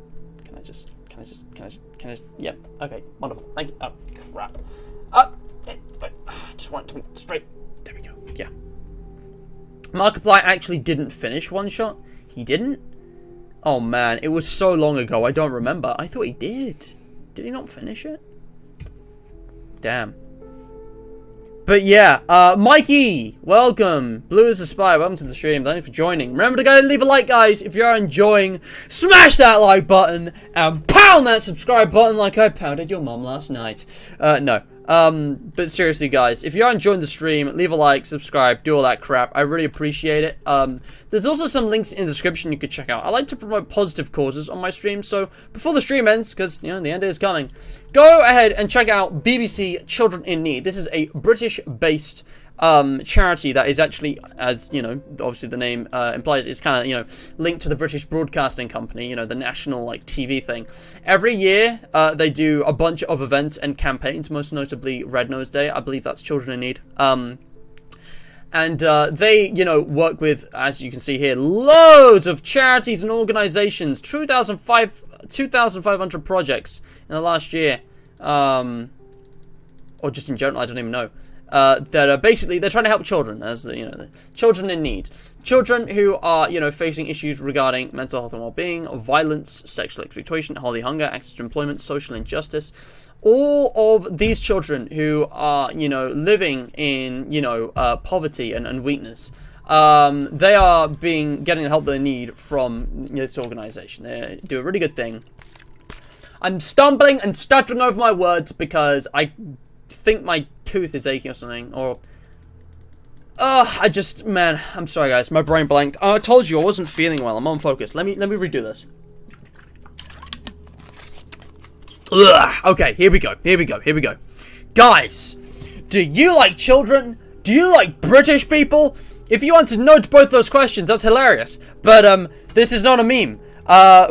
Can I just... Yep. Okay. Wonderful. Thank you. Oh, crap. Just want it to be straight. There we go. Yeah. Markiplier actually didn't finish One Shot. He didn't? Oh, man. It was so long ago. I don't remember. I thought he did. Did he not finish it? Damn. But yeah, Mikey, welcome. Blue as a Spy, welcome to the stream. Thank you for joining. Remember to go and leave a like, guys, if you are enjoying. Smash that like button and pound that subscribe button like I pounded your mum last night. No. But seriously, guys, if you are enjoying the stream, leave a like, subscribe, do all that crap. I really appreciate it. There's also some links in the description you could check out. I like to promote positive causes on my stream, so before the stream ends, because, you know, the end is coming, go ahead and check out BBC Children in Need. This is a British-based charity that is actually, as you know, obviously the name implies, it's kind of, you know, linked to the British Broadcasting Company, you know, the national like TV thing. Every year they do a bunch of events and campaigns, most notably Red Nose Day. I believe that's Children in Need. And they, you know, work with, as you can see here, loads of charities and organizations, 2,500 projects in the last year, or just in general, I don't even know. That are basically, they're trying to help children, as you know, children in need, children who are, you know, facing issues regarding mental health and well-being, violence, sexual exploitation, holy hunger, access to employment, social injustice. All of these children who are, you know, living in, you know, poverty and weakness, they are getting the help they need from this organization. They do a really good thing. I'm stumbling and stuttering over my words because I think my tooth is aching or something, or man, I'm sorry guys, my brain blanked. I told you I wasn't feeling well. I'm on focus. Let me redo this. Ugh. Okay, here we go. Guys, do you like children? Do you like British people? If you answered no to both those questions, that's hilarious. But this is not a meme.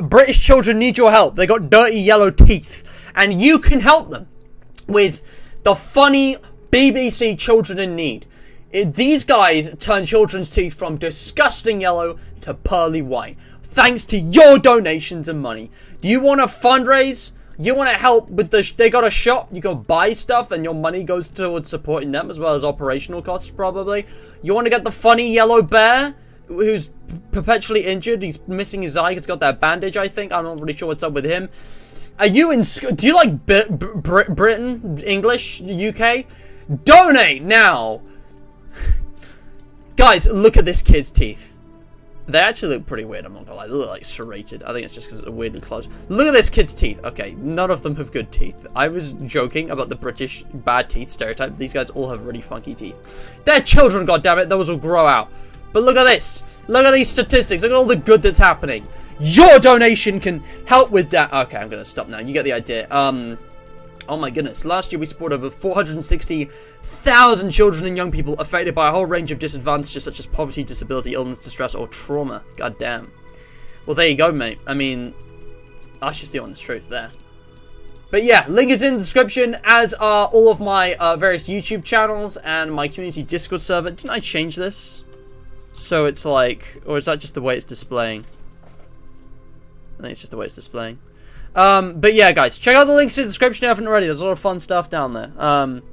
British children need your help. They got dirty yellow teeth, and you can help them with the funny BBC Children in Need. These guys turn children's teeth from disgusting yellow to pearly white, thanks to your donations and money. Do you want to fundraise? You want to help with they got a shop, you go buy stuff and your money goes towards supporting them as well as operational costs probably. You want to get the funny yellow bear who's perpetually injured, he's missing his eye, he's got that bandage I think, I'm not really sure what's up with him. Are you in school? Do you like Britain, English, UK? Donate now! Guys, look at this kid's teeth. They actually look pretty weird, I'm not gonna lie. They look like serrated. I think it's just because they're weirdly close. Look at this kid's teeth. Okay, none of them have good teeth. I was joking about the British bad teeth stereotype. These guys all have really funky teeth. They're children, goddammit. Those will grow out. But look at this. Look at these statistics. Look at all the good that's happening. Your donation can help with that. Okay, I'm gonna stop now. You get the idea. Oh my goodness, last year we supported over 460,000 children and young people affected by a whole range of disadvantages such as poverty, disability, illness, distress, or trauma. God damn. Well, there you go, mate. I mean, that's just the honest truth there. But yeah, link is in the description, as are all of my various YouTube channels and my community Discord server. Didn't I change this? So it's like, or is that just the way it's displaying? I think it's just the way it's displaying. But yeah, guys, check out the links in the description if you haven't already. There's a lot of fun stuff down there. And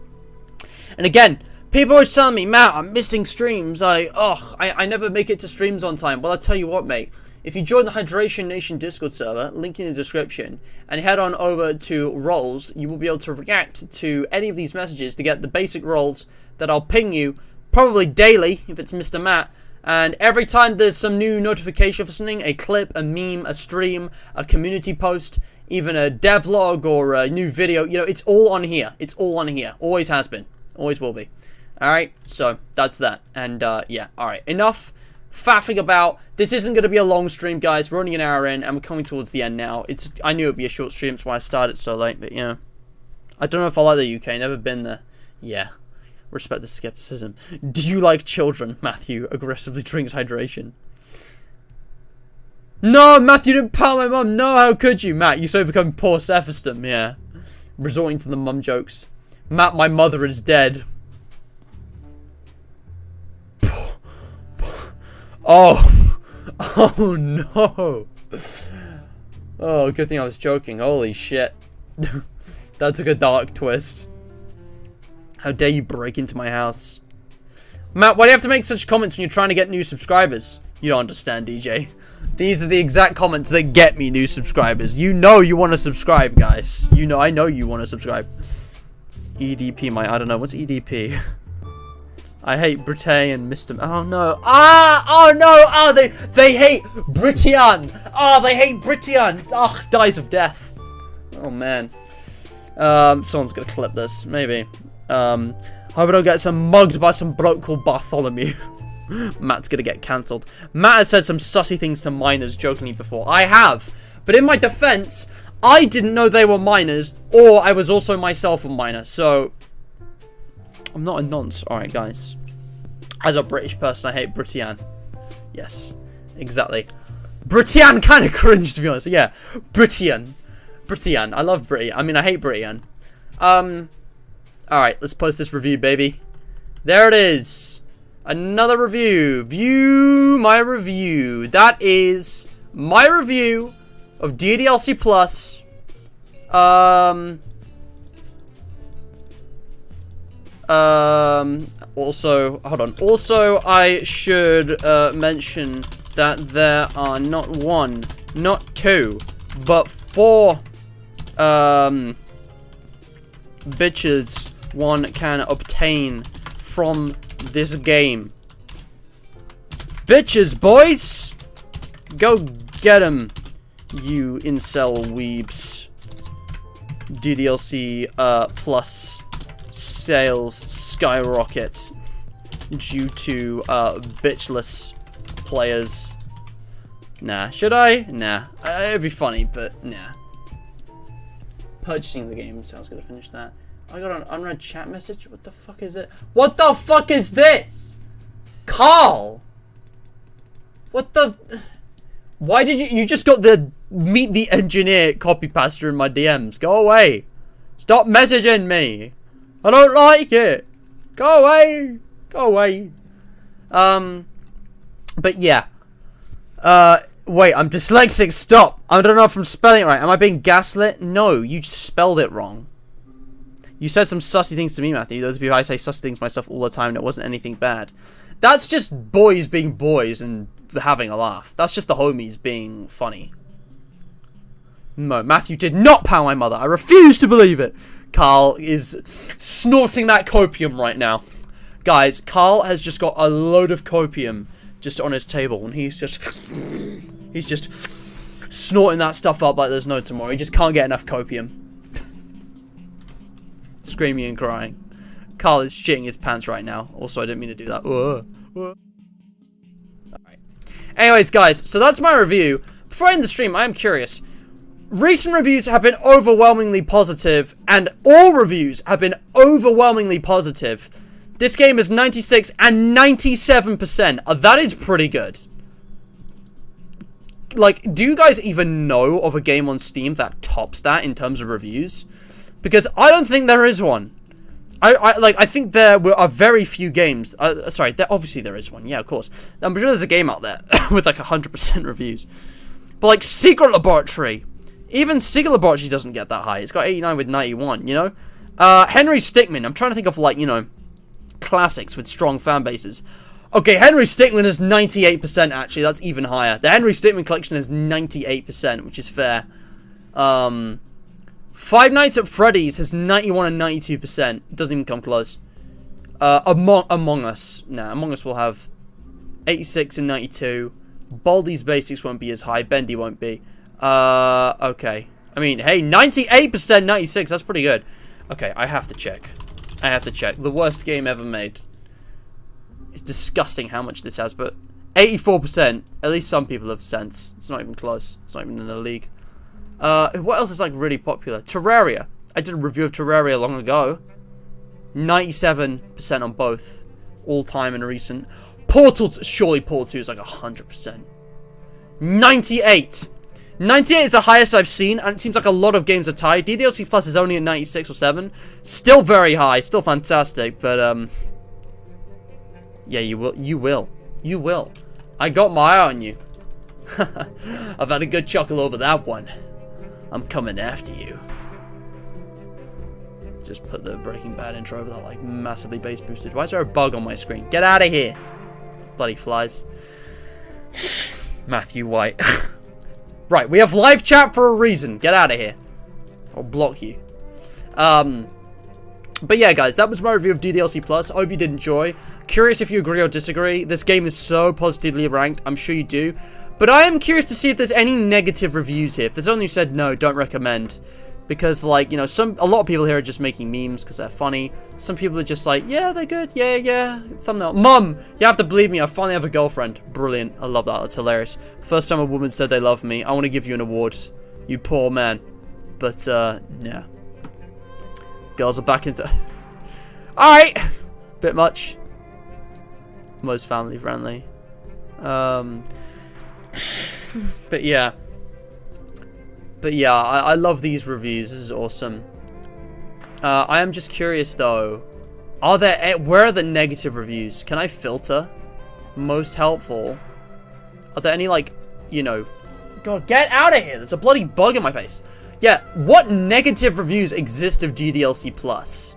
again, people are always telling me, Matt, I'm missing streams. I never make it to streams on time. Well, I'll tell you what, mate. If you join the Hydration Nation Discord server, link in the description, and head on over to roles, you will be able to react to any of these messages to get the basic roles that I'll ping you, probably daily, if it's Mr. Matt. And every time there's some new notification for something, a clip, a meme, a stream, a community post, even a devlog or a new video, you know, it's all on here. It's all on here. Always has been. Always will be. Alright, so that's that. And yeah, alright, enough faffing about. This isn't going to be a long stream, guys. We're only an hour in, and we're coming towards the end now. I knew it would be a short stream, that's why I started so late, but, you know. I don't know if I like the UK, never been there. Yeah. Respect the skepticism. Do you like children? Matthew aggressively drinks hydration. No, Matthew didn't pound my mum. No, how could you, Matt? You so become poor Sephiston, yeah. Resorting to the mum jokes. Matt, my mother is dead. Oh. Oh, no. Oh, good thing I was joking. Holy shit. That took a dark twist. How dare you break into my house? Matt, why do you have to make such comments when you're trying to get new subscribers? You don't understand, DJ. These are the exact comments that get me new subscribers. You know you want to subscribe, guys. You know, I know you want to subscribe. EDP, I don't know. What's EDP? I hate Britain and Mr. Oh, no. Oh, no. Oh, they hate Britian. Oh, they hate Britian. Oh, dies of death. Oh, man. Someone's gonna clip this. Maybe. Hope I don't get mugged by some bloke called Bartholomew. Matt's gonna get cancelled. Matt has said some sussy things to minors jokingly before. I have. But in my defense, I didn't know they were minors, or I was also myself a minor, so I'm not a nonce. Alright, guys. As a British person, I hate Britian. Yes. Exactly. Britian kind of cringe, to be honest. Yeah. Britian. Britian. I love Britian. I mean, I hate Britian. Alright, let's post this review, baby. There it is. Another review. View my review. That is my review of DDLC Plus. Also, hold on. Also, I should mention that there are not one, not two, but 4 bitches one can obtain from this game. Bitches, boys! Go get 'em, you incel weebs. DDLC plus sales skyrocket due to bitchless players. Nah, should I? Nah, it'd be funny, but nah. Purchasing the game, so I was gonna finish that. I got an unread chat message. What the fuck is it? What the fuck is this? Carl! What the? Why did you just got the meet the engineer copy paster in my DMs? Go away. Stop messaging me. I don't like it. Go away. Go away. But yeah. Wait, I'm dyslexic. Stop. I don't know if I'm spelling it right. Am I being gaslit? No, you just spelled it wrong. You said some sussy things to me, Matthew. Those of you, I say sussy things myself all the time, and it wasn't anything bad. That's just boys being boys and having a laugh. That's just the homies being funny. No, Matthew did not pound my mother. I refuse to believe it. Carl is snorting that copium right now. Guys, Carl has just got a load of copium just on his table, and he's just snorting that stuff up like there's no tomorrow. He just can't get enough copium. Screaming and crying. Carl is shitting his pants right now. Also, I didn't mean to do that. Alright. Anyways, guys, so that's my review. Before I end the stream, I am curious. recent reviews have been overwhelmingly positive, and all reviews have been overwhelmingly positive. This game is 96 and 97%. That is pretty good. Like, do you guys even know of a game on Steam that tops that in terms of reviews? Because I don't think there is one. I think there are very few games. Sorry, obviously there is one. Yeah, of course. I'm sure there's a game out there with like 100% reviews. But like Secret Laboratory, even Secret Laboratory doesn't get that high. It's got 89 with 91. You know, Henry Stickmin. I'm trying to think of like, you know, classics with strong fan bases. Okay, Henry Stickmin is 98% actually. That's even higher. The Henry Stickmin collection is 98%, which is fair. Five Nights at Freddy's has 91 and 92%. It doesn't even come close. Among Us. Nah, Among Us will have 86 and 92. Baldi's Basics won't be as high. Bendy won't be. Okay. I mean, hey, 98%, 96. That's pretty good. Okay, I have to check. The worst game ever made. It's disgusting how much this has, but 84%. At least some people have sense. It's not even close. It's not even in the league. What else is like really popular? Terraria. I did a review of Terraria long ago. 97% on both. All time and recent. Portal, surely Portal 2 is like 100%. 98. 98 is the highest I've seen, and it seems like a lot of games are tied. DDLC Plus is only at 96 or 7. Still very high, still fantastic, but yeah, you will. I got my eye on you. I've had a good chuckle over that one. I'm coming after you. Just put the Breaking Bad intro over that, like, massively bass boosted. Why is there a bug on my screen? Get out of here. Bloody flies. Matthew White. Right, we have live chat for a reason. Get out of here. I'll block you. But yeah, guys, that was my review of DDLC Plus. I hope you did enjoy. Curious if you agree or disagree. This game is so positively ranked. I'm sure you do. But I am curious to see if there's any negative reviews here. If there's only said no, don't recommend. Because, like, you know, a lot of people here are just making memes because they're funny. Some people are just like, yeah, they're good. Yeah. Thumbnail. Mum, you have to believe me. I finally have a girlfriend. Brilliant. I love that. That's hilarious. First time a woman said they love me. I want to give you an award. You poor man. But, yeah. Girls are back into... Alright. Bit much. Most family friendly. But yeah, I love these reviews. This is awesome. I am just curious though, where are the negative reviews? Can I filter? Most helpful. Are there any, like, you know, God, get out of here. There's a bloody bug in my face. Yeah, what negative reviews exist of DDLC Plus?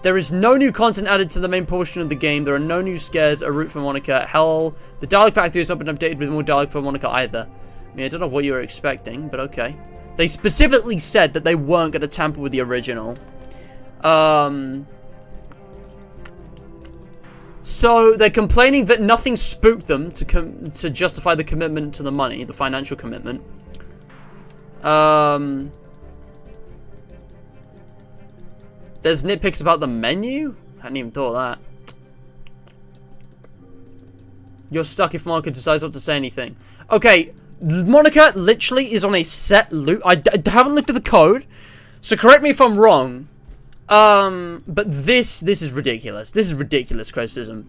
There is no new content added to the main portion of the game. There are no new scares, a route for Monica. Hell, the dialogue factory has not been updated with more dialogue for Monica either. I mean, I don't know what you were expecting, but okay. They specifically said that they weren't going to tamper with the original. So they're complaining that nothing spooked them to justify the commitment to the money, the financial commitment. There's nitpicks about the menu? I hadn't even thought of that. You're stuck if Monica decides not to say anything. Okay, Monica literally is on a set loop. I haven't looked at the code, so correct me if I'm wrong. But this is ridiculous. This is ridiculous criticism.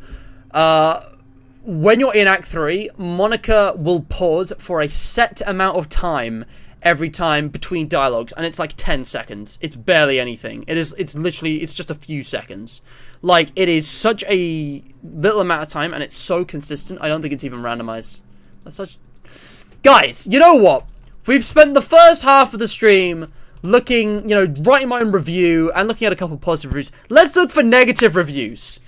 When you're in Act 3, Monica will pause for a set amount of time every time between dialogues, and it's like 10 seconds. It's barely anything. It's just a few seconds. Like, it is such a little amount of time, and it's so consistent. I don't think it's even randomized. That's such... Guys, you know what? We've spent the first half of the stream looking, you know, writing my own review and looking at a couple positive reviews. Let's look for negative reviews.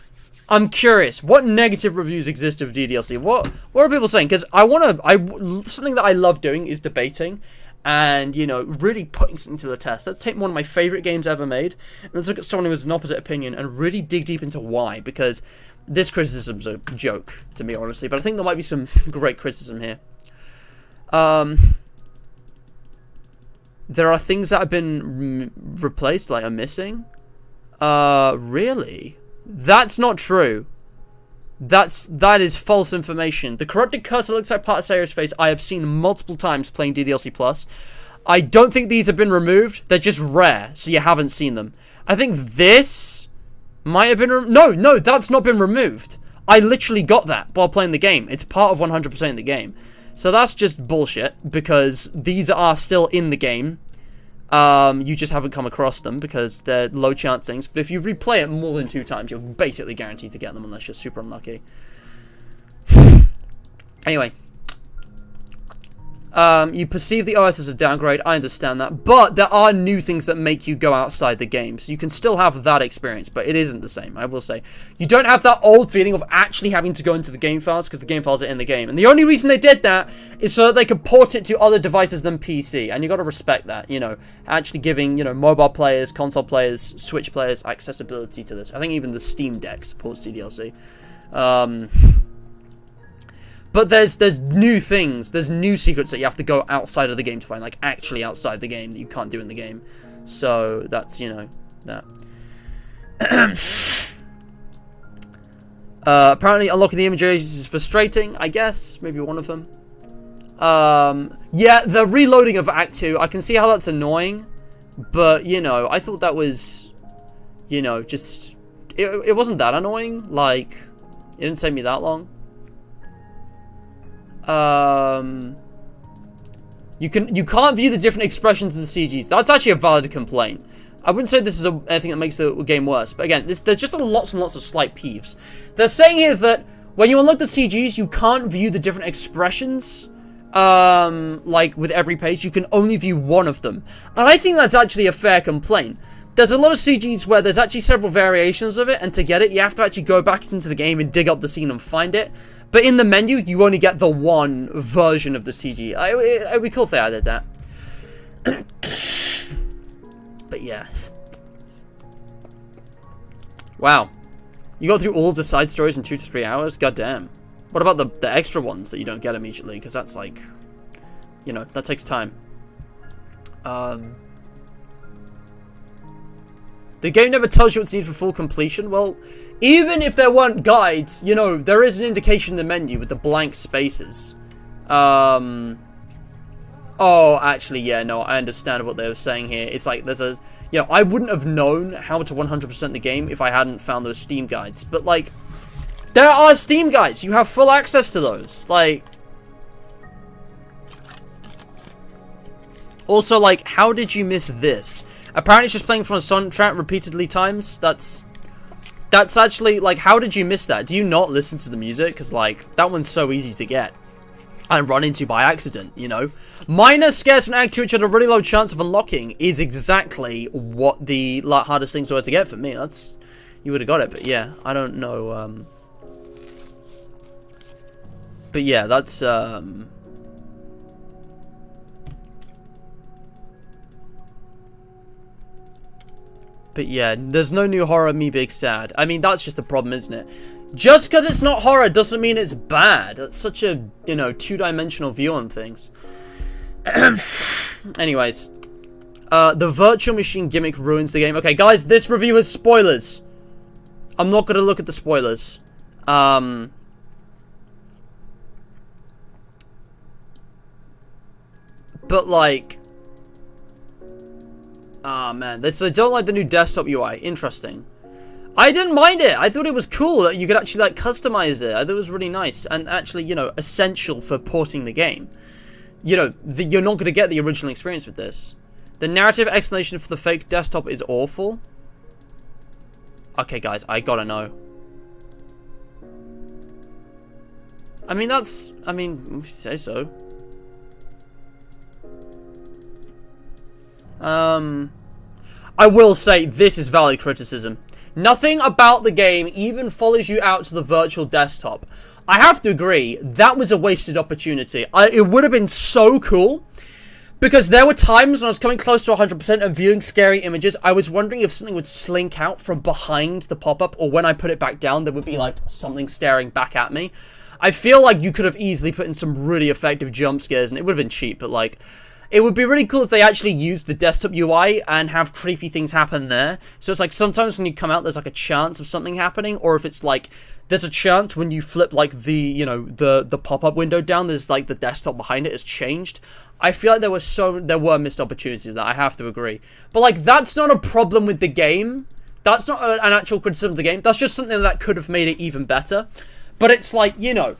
I'm curious, what negative reviews exist of DDLC? What are people saying? Because something that I love doing is debating and, you know, really putting something to the test. Let's take one of my favorite games ever made, and let's look at someone who has an opposite opinion and really dig deep into why, because this criticism's a joke, to me, honestly, but I think there might be some great criticism here. There are things that have been replaced, like are missing. Really? That's not true. That is false information. The corrupted cursor looks like part of Sayra's face. I have seen multiple times playing DDLC Plus. I don't think these have been removed. They're just rare, so you haven't seen them. I think this might have been... No, that's not been removed. I literally got that while playing the game. It's part of 100% of the game. So that's just bullshit, because these are still in the game. You just haven't come across them because they're low chance things. But if you replay it more than 2 times, you're basically guaranteed to get them unless you're super unlucky. Anyway. You perceive the OS as a downgrade, I understand that, but there are new things that make you go outside the game, so you can still have that experience, but it isn't the same, I will say. You don't have that old feeling of actually having to go into the game files, because the game files are in the game, and the only reason they did that is so that they could port it to other devices than PC, and you gotta respect that, you know, actually giving, you know, mobile players, console players, Switch players accessibility to this. I think even the Steam Deck supports DDLC. But there's new things, there's new secrets that you have to go outside of the game to find, like actually outside the game that you can't do in the game. So that's, you know, that. Apparently unlocking the images is frustrating, I guess, maybe one of them. Yeah, the reloading of Act 2, I can see how that's annoying, but, you know, I thought that was, you know, just, it wasn't that annoying, like, it didn't take me that long. You can't view the different expressions of the CGs. That's actually a valid complaint. I wouldn't say this is anything that makes the game worse, but again, there's just lots and lots of slight peeves. They're saying here that when you unlock the CGs, you can't view the different expressions, like with every page. You can only view one of them, and I think that's actually a fair complaint. There's a lot of CGs where there's actually several variations of it, and to get it, you have to actually go back into the game and dig up the scene and find it. But in the menu, you only get the one version of the CG. It would be cool if they added that. But yeah. Wow. You got through all of the side stories in 2 to 3 hours? God damn. What about the extra ones that you don't get immediately? Because that's like, you know, that takes time. The game never tells you what's needed for full completion. Well, even if there weren't guides, you know, there is an indication in the menu with the blank spaces. Oh, actually, yeah, no, I understand what they were saying here. It's like there's a, you know, I wouldn't have known how to 100% the game if I hadn't found those Steam guides. But, like, there are Steam guides. You have full access to those. Like, also, like, how did you miss this? Apparently it's just playing from a soundtrack repeatedly times. That's actually, like, how did you miss that? Do you not listen to the music? Because, like, that one's so easy to get and run into by accident, you know? Minor scares from Act 2, which had a really low chance of unlocking, is exactly what the hardest things were to get for me. That's, you would have got it, but yeah, I don't know, but yeah, that's, but yeah, there's no new horror, me big sad. I mean, that's just the problem, isn't it? Just because it's not horror doesn't mean it's bad. That's such a, you know, two-dimensional view on things. Anyways. The virtual machine gimmick ruins the game. Okay, guys, this review has spoilers. I'm not going to look at the spoilers. But, like... Ah, man. They don't like the new desktop UI. Interesting. I didn't mind it. I thought it was cool that you could actually, like, customize it. I thought it was really nice. And actually, you know, essential for porting the game. You know, you're not going to get the original experience with this. The narrative explanation for the fake desktop is awful. Okay, guys. I gotta know. I mean, that's... I mean, if you say so. I will say this is valid criticism. Nothing about the game even follows you out to the virtual desktop. I have to agree, that was a wasted opportunity. It would have been so cool, because there were times when I was coming close to 100% and viewing scary images, I was wondering if something would slink out from behind the pop-up, or when I put it back down, there would be like something staring back at me. I feel like you could have easily put in some really effective jump scares, and it would have been cheap, but like... It would be really cool if they actually used the desktop UI and have creepy things happen there. So it's like sometimes when you come out, there's like a chance of something happening, or if it's like there's a chance when you flip like the, you know, the pop-up window down, there's like the desktop behind it has changed. I feel like there were missed opportunities with that, I have to agree. But like that's not a problem with the game. That's not an actual criticism of the game. That's just something that could have made it even better. But it's like, you know,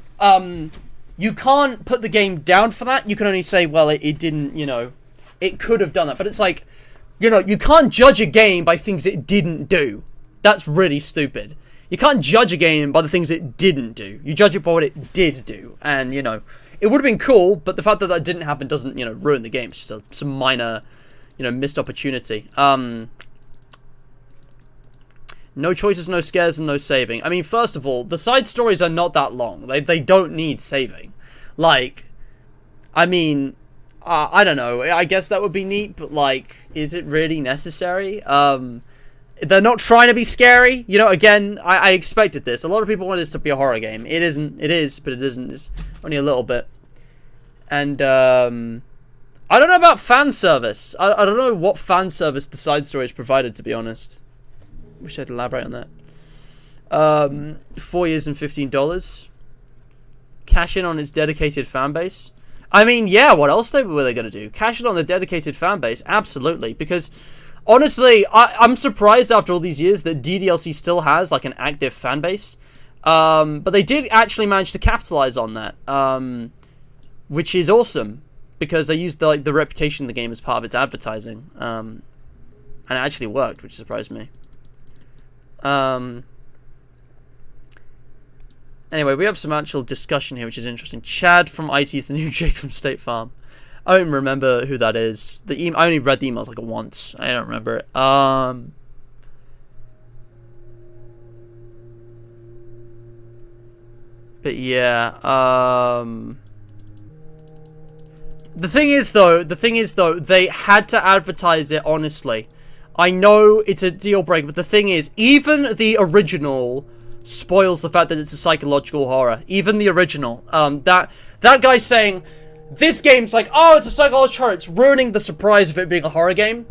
you can't put the game down for that. You can only say, well, it didn't, you know, it could have done that. But it's like, you know, you can't judge a game by things it didn't do. That's really stupid. You can't judge a game by the things it didn't do. You judge it by what it did do. And, you know, it would have been cool, but the fact that that didn't happen doesn't, you know, ruin the game. It's just some minor, you know, missed opportunity. No choices, no scares, and no saving. I mean, first of all, the side stories are not that long. They don't need saving. Like, I mean, I don't know. I guess that would be neat, but, like, is it really necessary? They're not trying to be scary. You know, again, I expected this. A lot of people want this to be a horror game. It isn't. It is, but it isn't. It's only a little bit. And, I don't know about fan service. I don't know what fan service the side stories provided, to be honest. Wish I'd elaborate on that. 4 years and $15. Cash in on its dedicated fan base. I mean, yeah, what else were they going to do? Cash in on the dedicated fan base? Absolutely. Because, honestly, I'm surprised after all these years that DDLC still has, like, an active fan base. But they did actually manage to capitalize on that. Which is awesome. Because they used, the reputation of the game as part of its advertising. And it actually worked, which surprised me. Anyway, we have some actual discussion here, which is interesting. Chad from IT is the new Jake from State Farm. I don't remember who that is. I only read the emails like once. I don't remember it. But yeah, the thing is though, they had to advertise it honestly. I know it's a deal breaker, but the thing is, even the original spoils the fact that it's a psychological horror. Even the original. That guy saying, this game's like, oh, it's a psychological horror, it's ruining the surprise of it being a horror game.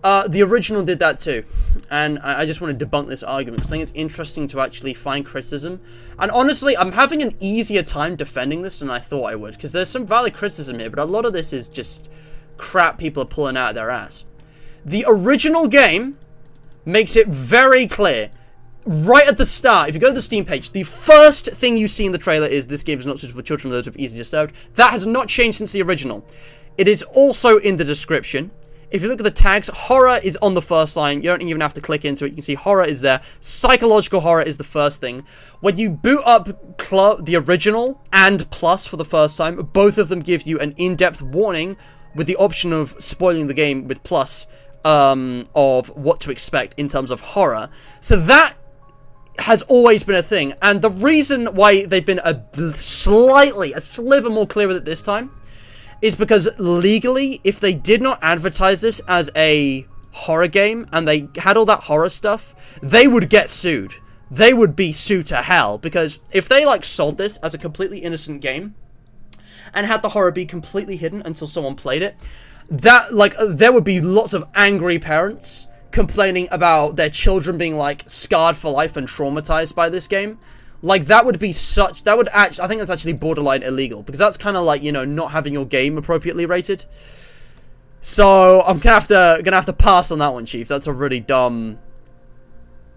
The original did that too. And I just want to debunk this argument, because I think it's interesting to actually find criticism. And honestly, I'm having an easier time defending this than I thought I would, because there's some valid criticism here, but a lot of this is just crap people are pulling out of their ass. The original game makes it very clear, right at the start, if you go to the Steam page, the first thing you see in the trailer is this game is not suitable for children or those with easily disturbed. That has not changed since the original. It is also in the description. If you look at the tags, horror is on the first line. You don't even have to click into it. You can see horror is there. Psychological horror is the first thing. When you boot up the original and Plus for the first time, both of them give you an in-depth warning with the option of spoiling the game with Plus of what to expect in terms of horror. So that has always been a thing. And the reason why they've been a sliver more clear with it this time is because legally, if they did not advertise this as a horror game and they had all that horror stuff, they would get sued. They would be sued to hell, because if they like sold this as a completely innocent game and had the horror be completely hidden until someone played it, that there would be lots of angry parents complaining about their children being like scarred for life and traumatized by this game. Like, that would be I think that's actually borderline illegal, because that's kind of like, you know, not having your game appropriately rated. So I'm gonna have to pass on that one, Chief. That's a really dumb.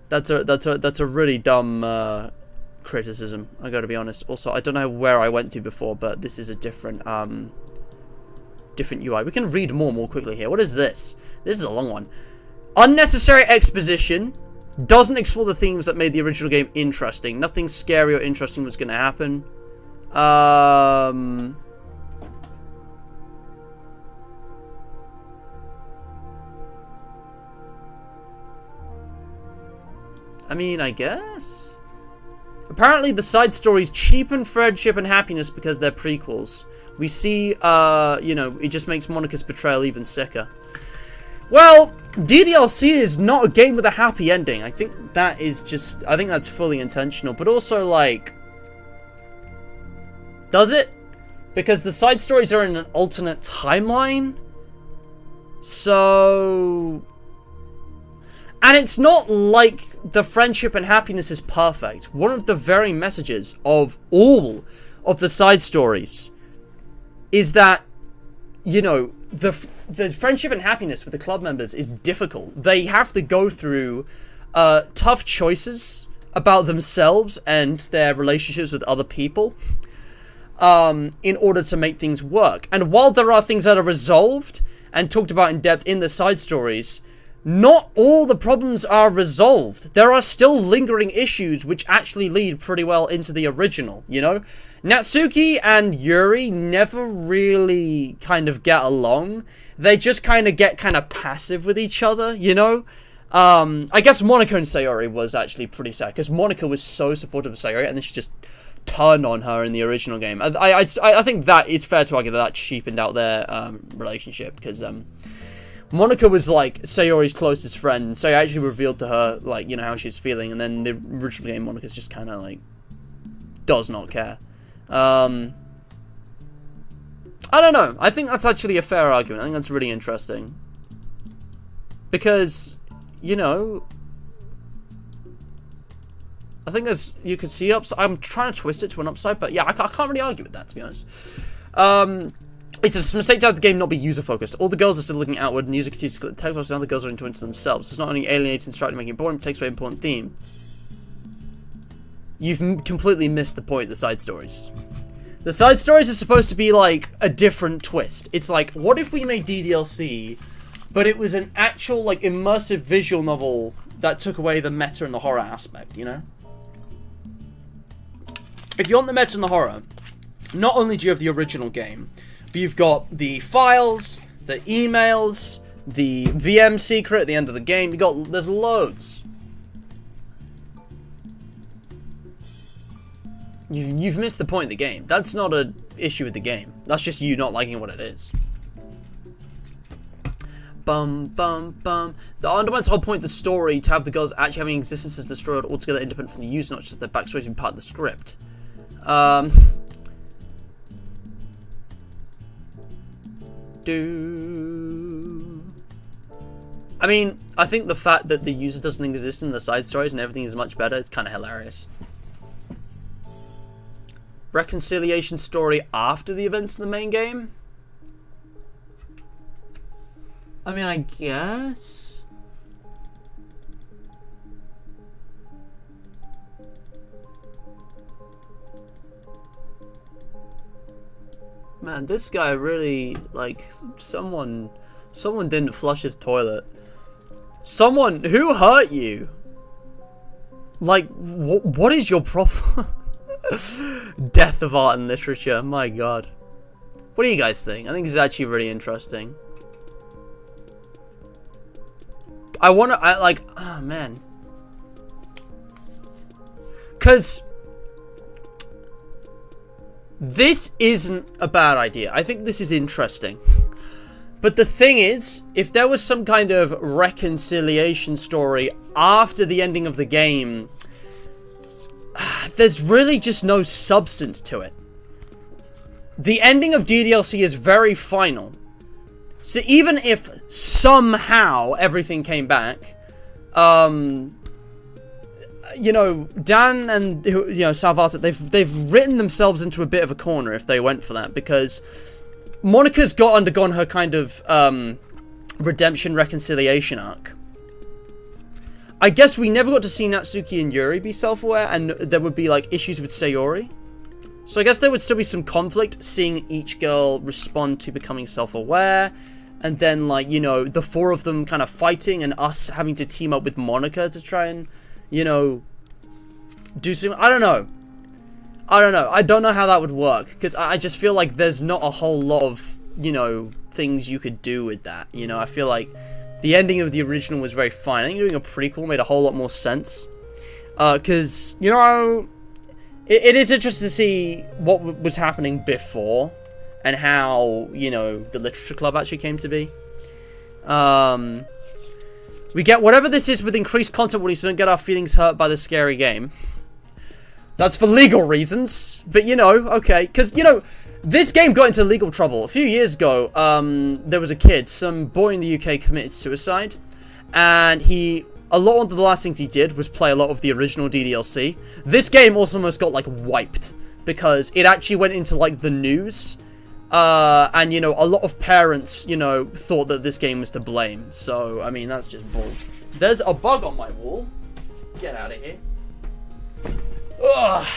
That's a really dumb criticism. I gotta be honest. Also, I don't know where I went to before, but this is a different UI. We can read more quickly here. What is this? This is a long one. Unnecessary exposition. Doesn't explore the themes that made the original game interesting. Nothing scary or interesting was going to happen. I mean, I guess. Apparently, the side stories cheapen friendship and happiness because they're prequels. We see, you know, it just makes Monica's betrayal even sicker. Well, DDLC is not a game with a happy ending. I think that's fully intentional. But also, like, does it? Because the side stories are in an alternate timeline. So... And it's not like the friendship and happiness is perfect. One of the very messages of all of the side stories is that, you know, the friendship and happiness with the club members is difficult. They have to go through tough choices about themselves and their relationships with other people in order to make things work. And while there are things that are resolved and talked about in depth in the side stories, not all the problems are resolved. There are still lingering issues which actually lead pretty well into the original, you know? Natsuki and Yuri never really kind of get along. They just kind of get kind of passive with each other, you know? I guess Monika and Sayori was actually pretty sad, because Monika was so supportive of Sayori, and then she just turned on her in the original game. I think that is fair to argue that cheapened out their relationship, because Monika was like Sayori's closest friend, and Sayori actually revealed to her, like, you know, how she's feeling, and then the original game, Monika's just kind of like does not care. I don't know. I think that's actually a fair argument. I think that's really interesting. Because, you know, I think there's, you can see upside. I'm trying to twist it to an upside, but yeah, I can't really argue with that, to be honest. It's a mistake to have the game not be user-focused. All the girls are still looking outward, and the user continues to click the text box, and other girls are into themselves. It's not only alienates and distracting, making it boring, but takes away an important theme. You've completely missed the point of the side stories. The side stories are supposed to be like a different twist. It's like, what if we made DDLC, but it was an actual like immersive visual novel that took away the meta and the horror aspect, you know? If you want the meta and the horror, not only do you have the original game, but you've got the files, the emails, the VM secret at the end of the game. There's loads. You've missed the point of the game. That's not an issue with the game. That's just you not liking what it is. Bum, bum, bum. The undermines the whole point of the story to have the girls actually having existences destroyed altogether independent from the user, not just their backstories being part of the script. I mean, I think the fact that the user doesn't exist in the side stories and everything is much better is kind of hilarious. Reconciliation story after the events of the main game? I mean, I guess. Man, this guy really, like, someone didn't flush his toilet. Who hurt you? Like, what is your problem? Death of art and literature, my god. What do you guys think? I think this is actually really interesting. Oh man. Cause this isn't a bad idea. I think this is interesting. But the thing is, if there was some kind of reconciliation story after the ending of the game, there's really just no substance to it. The ending of DDLC is very final. So even if somehow everything came back, you know, Dan and, you know, Salvata, they've written themselves into a bit of a corner if they went for that, because Monika's undergone her kind of redemption reconciliation arc. I guess we never got to see Natsuki and Yuri be self-aware, and there would be, like, issues with Sayori. So I guess there would still be some conflict, seeing each girl respond to becoming self-aware, and then, like, you know, the four of them kind of fighting, and us having to team up with Monika to try and, you know, do something. I don't know. I don't know how that would work, because I just feel like there's not a whole lot of, you know, things you could do with that. You know, I feel like the ending of the original was very fine. I think doing a prequel made a whole lot more sense. Because, you know, it is interesting to see what was happening before and how, you know, the literature club actually came to be. We get whatever this is with increased content warnings so we don't get our feelings hurt by the scary game. That's for legal reasons. But, you know, okay. Because, you know, This game got into legal trouble. A few years ago, there was a kid, some boy in the UK committed suicide. And a lot of the last things he did was play a lot of the original DDLC. This game also almost got, like, wiped. Because it actually went into, like, the news. And, you know, a lot of parents, you know, thought that this game was to blame. So, I mean, that's just bull. There's a bug on my wall. Get out of here. Ugh.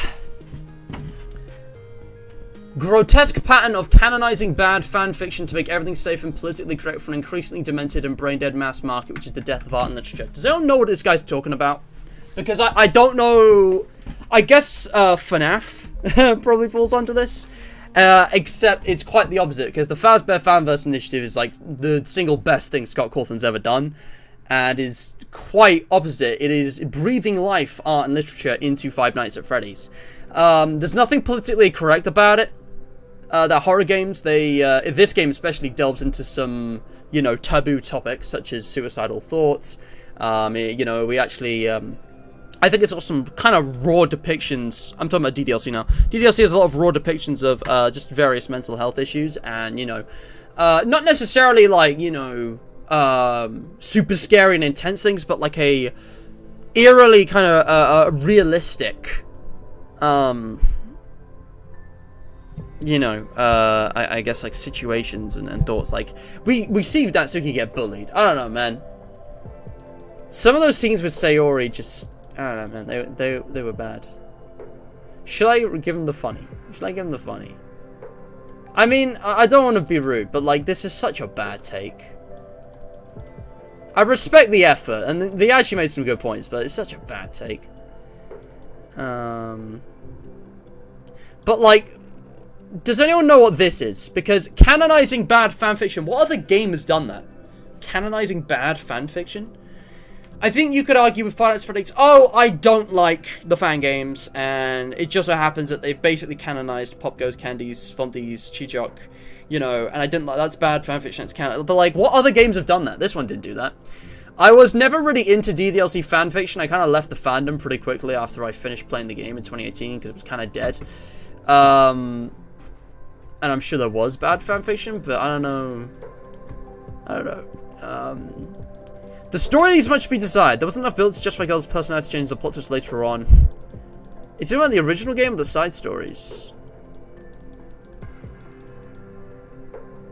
Grotesque pattern of canonizing bad fanfiction to make everything safe and politically correct for an increasingly demented and brain-dead mass market, which is the death of art and literature. Does anyone know what this guy's talking about? Because I don't know. I guess FNAF probably falls onto this. Except it's quite the opposite, because the Fazbear Fanverse Initiative is like the single best thing Scott Cawthon's ever done, and is quite opposite. It is breathing life, art, and literature into Five Nights at Freddy's. There's nothing politically correct about it. The horror games, this game especially delves into some, you know, taboo topics such as suicidal thoughts. You know, we actually, I think it's got some kind of raw depictions. I'm talking about DDLC now. DDLC has a lot of raw depictions of just various mental health issues, and you know, not necessarily like, you know, super scary and intense things, but like a eerily kind of realistic, you know, I guess like situations and thoughts. Like we see Natsuki get bullied. I don't know, man. Some of those scenes with Sayori just, I don't know, man. They were bad. Should I give him the funny? Should I give him the funny? I mean, I don't want to be rude, but like this is such a bad take. I respect the effort, and they actually made some good points, but it's such a bad take. But like, does anyone know what this is? Because canonizing bad fanfiction, what other game has done that? Canonizing bad fanfiction? I think you could argue with Five Nights at Freddy's, oh, I don't like the fan games, and it just so happens that they've basically canonized Pop Goes Candies, Fonties, Chichok, you know, and I didn't like, that's bad fanfiction, it's canon. But like, what other games have done that? This one didn't do that. I was never really into DDLC fanfiction. I kind of left the fandom pretty quickly after I finished playing the game in 2018, because it was kind of dead. And I'm sure there was bad fanfiction, but I don't know. The story leaves much to be desired. There wasn't enough build to justify girls' personality changes the plot twist later on. Is it about the original game or the side stories?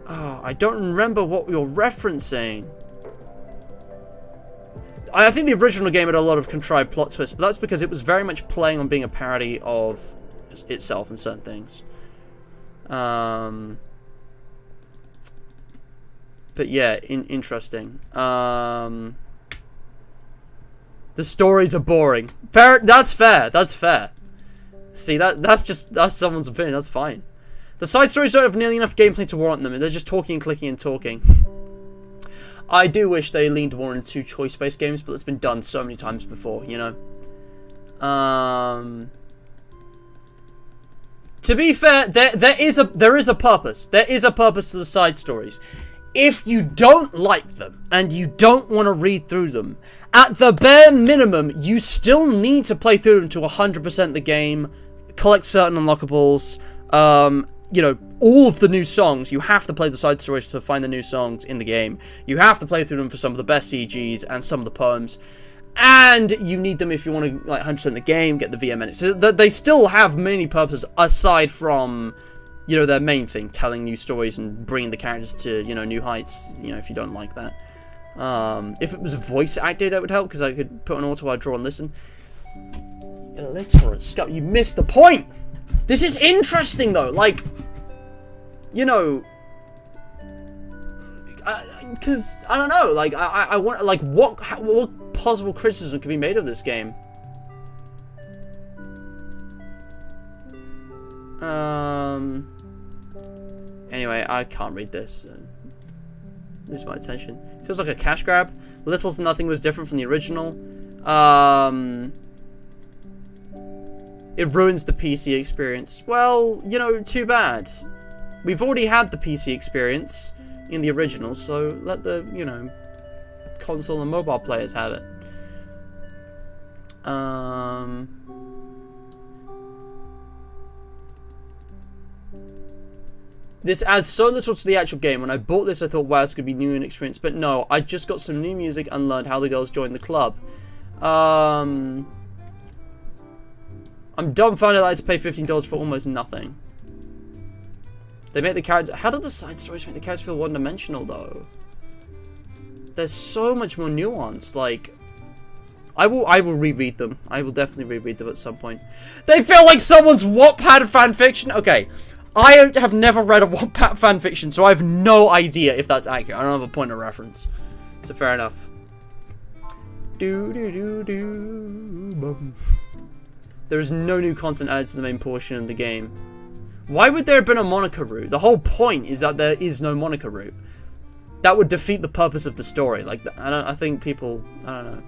Oh, I don't remember what you're referencing. I think the original game had a lot of contrived plot twists, but that's because it was very much playing on being a parody of itself and certain things. But yeah, interesting. The stories are boring. Fair. That's fair. That's fair. See, that's someone's opinion. That's fine. The side stories don't have nearly enough gameplay to warrant them. They're just talking and clicking and talking. I do wish they leaned more into choice-based games, but it's been done so many times before, you know. To be fair, there is a purpose. There is a purpose to the side stories. If you don't like them and you don't want to read through them, at the bare minimum, you still need to play through them to 100% the game, collect certain unlockables, you know, all of the new songs. You have to play the side stories to find the new songs in the game. You have to play through them for some of the best CGs and some of the poems. And you need them if you want to, like, 100% the game, get the VM edit. So they still have many purposes aside from, you know, their main thing, telling new stories and bringing the characters to, you know, new heights, you know, if you don't like that. If it was voice acted, that would help, because I could put an auto while I draw and listen. Illiterate scum, you missed the point! This is interesting, though, like, you know, because, I don't know, like, I want, like, what possible criticism could be made of this game? Anyway, I can't read this. Lose my attention. Feels like a cash grab. Little to nothing was different from the original. It ruins the PC experience. Well, you know, too bad. We've already had the PC experience in the original, so let the, you know, console and mobile players have it. This adds so little to the actual game. When I bought this, I thought, wow, this could be new and experience. But no, I just got some new music and learned how the girls joined the club. I'm dumbfounded that I had to pay $15 for almost nothing. They make the characters... How do the side stories make the characters feel one-dimensional, though? There's so much more nuance. Like, I will reread them. I will definitely reread them at some point. They feel like someone's Wattpad fanfiction? Okay. I have never read a Wattpad fanfiction, so I have no idea if that's accurate. I don't have a point of reference. So fair enough. There is no new content added to the main portion of the game. Why would there have been a Monica route? The whole point is that there is no Monica route. That would defeat the purpose of the story. Like, I think people, I don't know.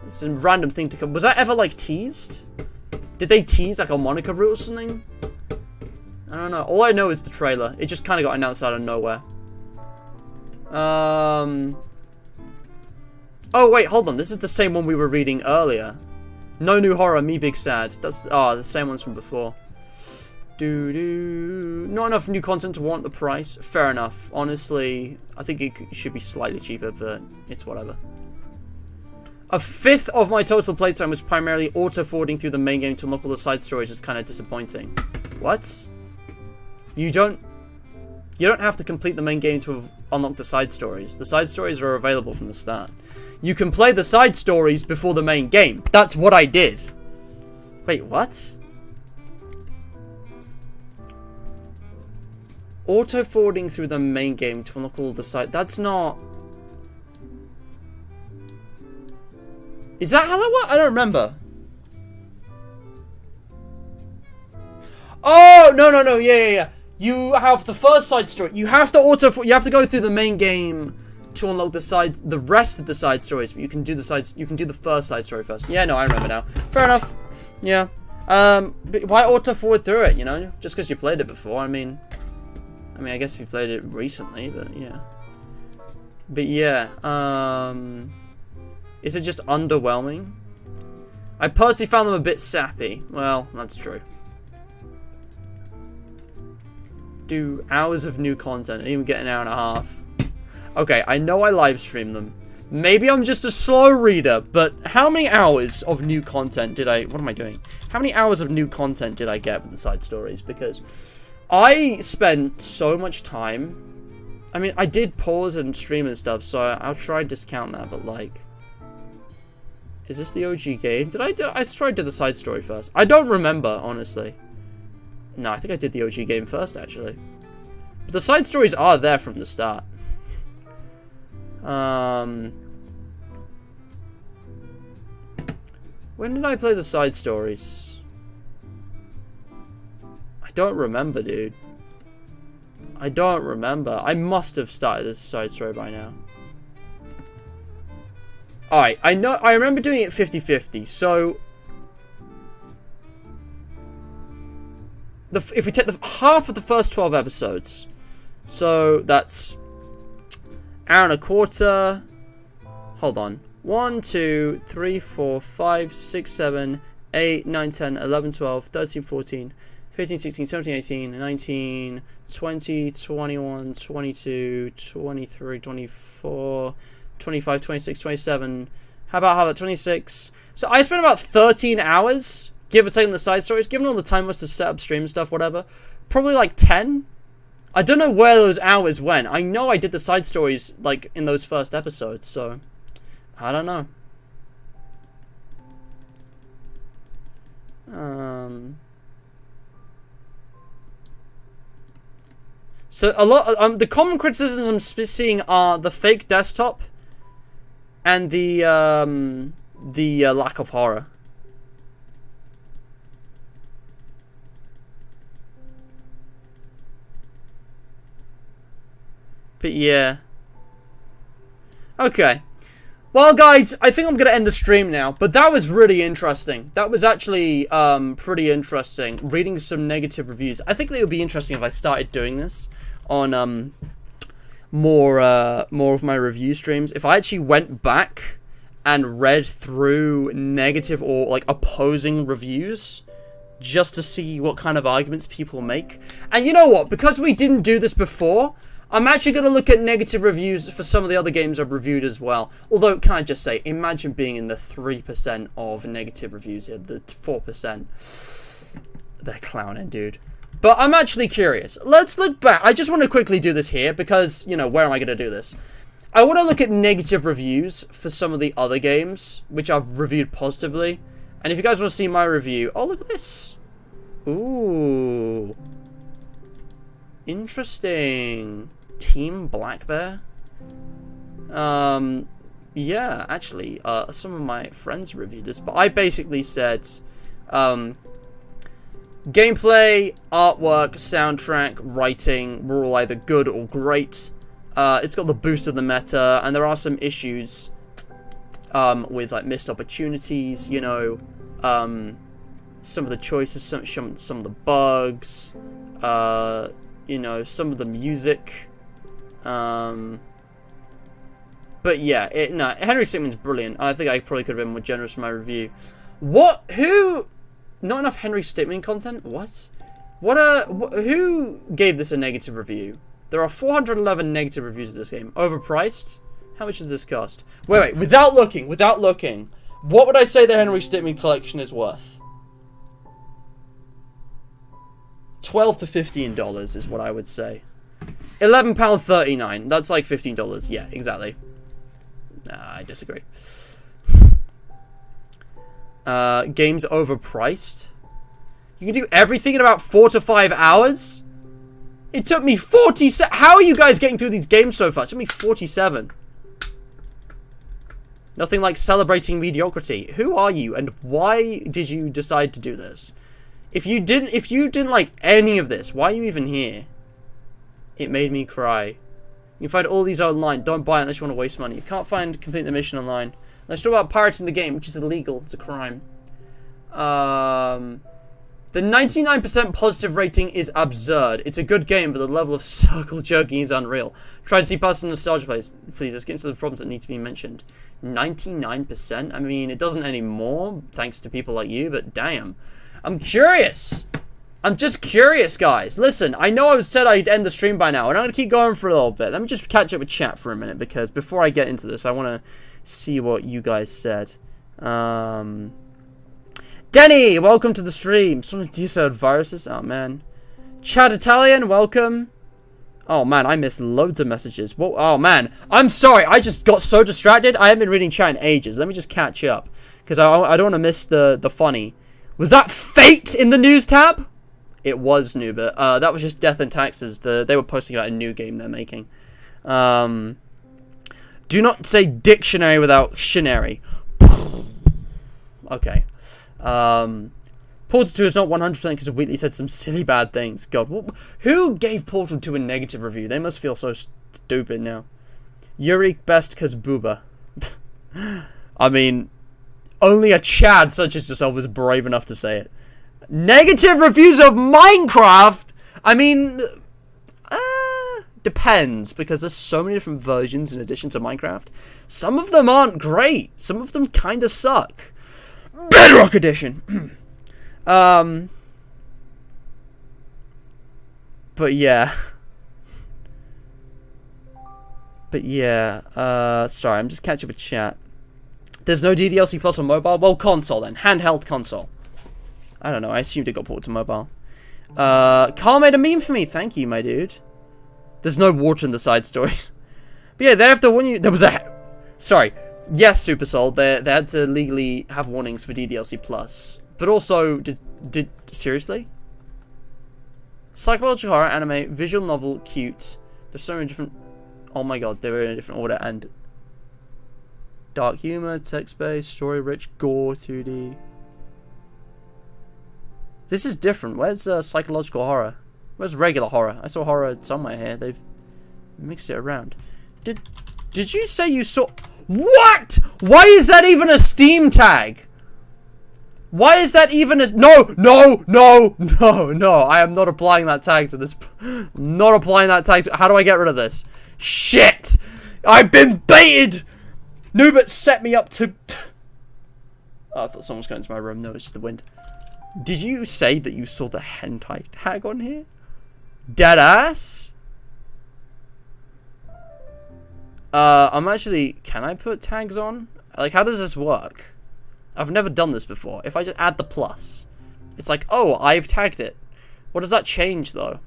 It's a random thing to come. Was that ever, like, teased? Did they tease, like, a Monica route or something? I don't know. All I know is the trailer. It just kind of got announced out of nowhere. Oh, wait, hold on. This is the same one we were reading earlier. No new horror, me big sad. That's, the same ones from before. Not enough new content to warrant the price. Fair enough. Honestly, I think it should be slightly cheaper, but it's whatever. A fifth of my total playtime was primarily auto-forwarding through the main game to unlock all the side stories. Is kind of disappointing. What? You don't have to complete the main game to unlock the side stories. The side stories are available from the start. You can play the side stories before the main game. That's what I did. Wait, what? Auto-forwarding through the main game to unlock all the side... That's not... Is that how that works? I don't remember. Oh, no. Yeah. You have the first side story. You have to you have to go through the main game to unlock the rest of the side stories, but you can do the first side story first. Yeah, no, I remember now. Fair enough. Yeah. But why auto-forward through it, you know? Just because you played it before, I mean, I guess if you played it recently, but yeah. But yeah, is it just underwhelming? I personally found them a bit sappy. Well, that's true. Do hours of new content. I didn't even get an hour and a half. Okay, I know I live stream them. Maybe I'm just a slow reader, but how many hours of new content did I... What am I doing? How many hours of new content did I get with the side stories? Because I spent so much time... I mean, I did pause and stream and stuff, so I'll try and discount that, but like... Is this the OG game? I swear I did the side story first. I don't remember, honestly. No, I think I did the OG game first, actually. But the side stories are there from the start. When did I play the side stories? I don't remember, dude. I don't remember. I must have started this side story by now. Alright, I remember doing it 50-50, so... If we take the half of the first 12 episodes, so that's... hour and a quarter. Hold on. 1, 2, 3, 4, 5, 6, 7, 8, 9, 10, 11, 12, 13, 14, 15, 16, 17, 18, 19, 20, 21, 22, 23, 24, 25, 26, 27. How about 26? So I spent about 13 hours, give or take, on the side stories. Given all the time was to set up stream stuff, whatever. Probably like 10. I don't know where those hours went. I know I did the side stories, like, in those first episodes, so... I don't know. So, a lot... the common criticisms I'm seeing are the fake desktop and the lack of horror. But yeah. Okay. Well, guys, I think I'm going to end the stream now. But that was really interesting. That was actually pretty interesting. Reading some negative reviews. I think it would be interesting if I started doing this on more of my review streams. If I actually went back and read through negative or like opposing reviews just to see what kind of arguments people make. And you know what? Because we didn't do this before, I'm actually going to look at negative reviews for some of the other games I've reviewed as well. Although, can I just say, imagine being in the 3% of negative reviews here, the 4%. They're clowning, dude. But I'm actually curious. Let's look back. I just want to quickly do this here because, you know, where am I going to do this? I want to look at negative reviews for some of the other games, which I've reviewed positively. And if you guys want to see my review... Oh, look at this. Ooh. Interesting. Team Black Bear? Yeah, actually, some of my friends reviewed this, but I basically said, gameplay, artwork, soundtrack, writing were all either good or great. It's got the boost of the meta, and there are some issues, with, like, missed opportunities, you know, some of the choices, some of the bugs, you know, some of the music, but yeah, no, Henry Stickmin's brilliant. I think I probably could have been more generous in my review. What? Who? Not enough Henry Stickmin content? What? Who gave this a negative review? There are 411 negative reviews of this game. Overpriced? How much does this cost? Wait, without looking. What would I say the Henry Stickmin collection is worth? $12 to $15 is what I would say. £11.39. That's like $15. Yeah, exactly. I disagree. Game's overpriced. You can do everything in about 4 to 5 hours? It took me 47. How are you guys getting through these games so fast? It took me 47. Nothing like celebrating mediocrity. Who are you and why did you decide to do this? If you didn't like any of this, why are you even here? It made me cry. You can find all these online. Don't buy it unless you want to waste money. You can't complete the mission online. Let's talk about pirating the game, which is illegal. It's a crime. The 99% positive rating is absurd. It's a good game, but the level of circle jerking is unreal. Try to see past some nostalgia plays. Please, let's get into the problems that need to be mentioned. 99%? I mean, it doesn't anymore, thanks to people like you, but damn. I'm curious. I'm just curious, guys. Listen, I know I said I'd end the stream by now, and I'm going to keep going for a little bit. Let me just catch up with chat for a minute, because before I get into this, I want to see what you guys said. Denny, welcome to the stream. Someone desaid viruses. Oh, man. Chad Italian, welcome. Oh, man, I missed loads of messages. Whoa, oh, man. I'm sorry. I just got so distracted. I haven't been reading chat in ages. Let me just catch up, because I don't want to miss the funny. Was that Fate in the news tab? It was new, but that was just Death and Taxes. They were posting about a new game they're making. Do not say dictionary without shinary. Okay. Portal 2 is not 100% because Wheatley said some silly bad things. God, who gave Portal 2 a negative review? They must feel so stupid now. Yurik best because booba. I mean, only a Chad such as yourself is brave enough to say it. Negative reviews of Minecraft? I mean, depends, because there's so many different versions in addition to Minecraft. Some of them aren't great. Some of them kind of suck. Bedrock Edition! But yeah. Sorry, I'm just catching up with chat. There's no DDLC Plus on mobile? Well, console then. Handheld console. I don't know, I assumed it got ported to mobile. Carl made a meme for me. Thank you, my dude. There's no water in the side stories. But yeah, they have to warn you. There was a... Sorry. Yes, Super Soul. They had to legally have warnings for DDLC Plus. But also, did seriously? Psychological horror, anime, visual novel, cute. There's so many different... Oh my god, they were in a different order. And... dark humor, text-based, story-rich, gore, 2D... This is different. Where's psychological horror? Where's regular horror? I saw horror somewhere here. They've mixed it around. Did you say you saw... What? Why is that even a Steam tag? Why is that even a... No. I am not applying that tag to this. I'm not applying that tag to... How do I get rid of this? Shit! I've been baited! Nubit set me up to... Oh, I thought someone was going into my room. No, it's just the wind. Did you say that you saw the hentai tag on here? Deadass? I'm actually... Can I put tags on? Like, how does this work? I've never done this before. If I just add the plus, it's like, oh, I've tagged it. What does that change, though?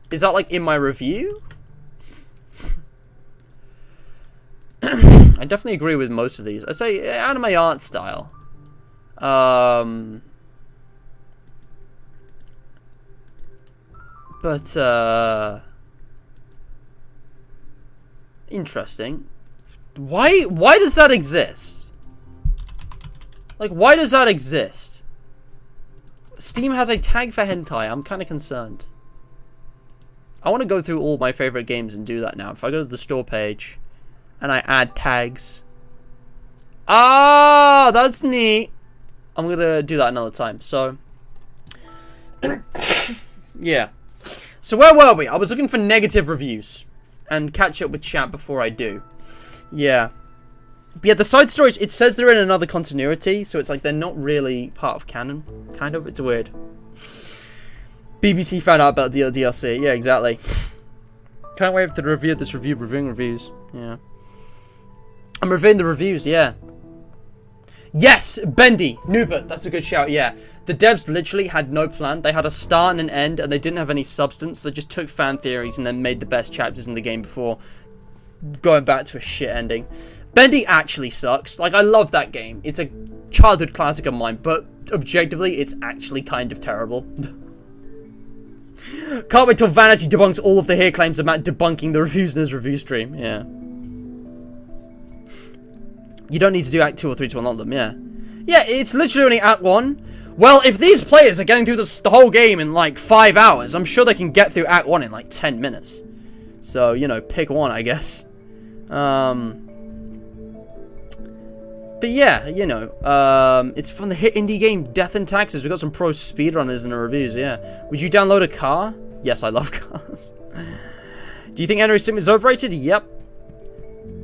Is that, like, in my review? I definitely agree with most of these. I'd say anime art style. Interesting. Why does that exist? Like, why does that exist? Steam has a tag for hentai. I'm kind of concerned. I want to go through all my favorite games and do that now. If I go to the store page and I add tags. Ah, that's neat. I'm going to do that another time. So, yeah. So where were we? I was looking for negative reviews and catch up with chat before I do. Yeah. But yeah, the side stories, it says they're in another continuity, so it's like they're not really part of canon, kind of. It's weird. BBC found out about the DLC. Yeah, exactly. Can't wait to review this review, reviewing reviews. Yeah. I'm reviewing the reviews, yeah. Yes, Bendy, Nubert, that's a good shout, yeah. The devs literally had no plan. They had a start and an end, and they didn't have any substance. They just took fan theories and then made the best chapters in the game before going back to a shit ending. Bendy actually sucks. Like, I love that game. It's a childhood classic of mine, but objectively, it's actually kind of terrible. Can't wait till Vanity debunks all of the here claims about debunking the reviews in his review stream. Yeah. You don't need to do Act 2 or 3 to unlock them, yeah. Yeah, it's literally only Act 1. Well, if these players are getting through the whole game in, like, 5 hours, I'm sure they can get through Act 1 in, like, 10 minutes. So, you know, pick one, I guess. But yeah, you know, it's from the hit indie game Death and Taxes. We got some pro speedrunners in the reviews, yeah. Would you download a car? Yes, I love cars. Do you think Henry Sim is overrated? Yep.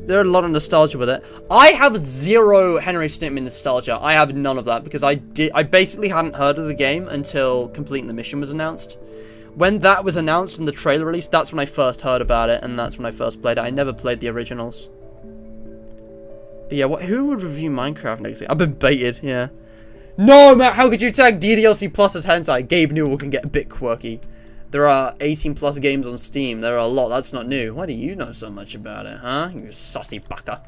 There's a lot of nostalgia with it. I have zero Henry Stickmin nostalgia. I have none of that because I basically hadn't heard of the game until completing the mission was announced. When that was announced and the trailer released, that's when I first heard about it, and that's when I first played it. I never played the originals. But yeah, who would review Minecraft next week? I've been baited, yeah. No, Matt, how could you tag DDLC Plus as hentai? Gabe Newell can get a bit quirky. There are 18 plus games on Steam. There are a lot. That's not new. Why do you know so much about it, huh? You sussy baka.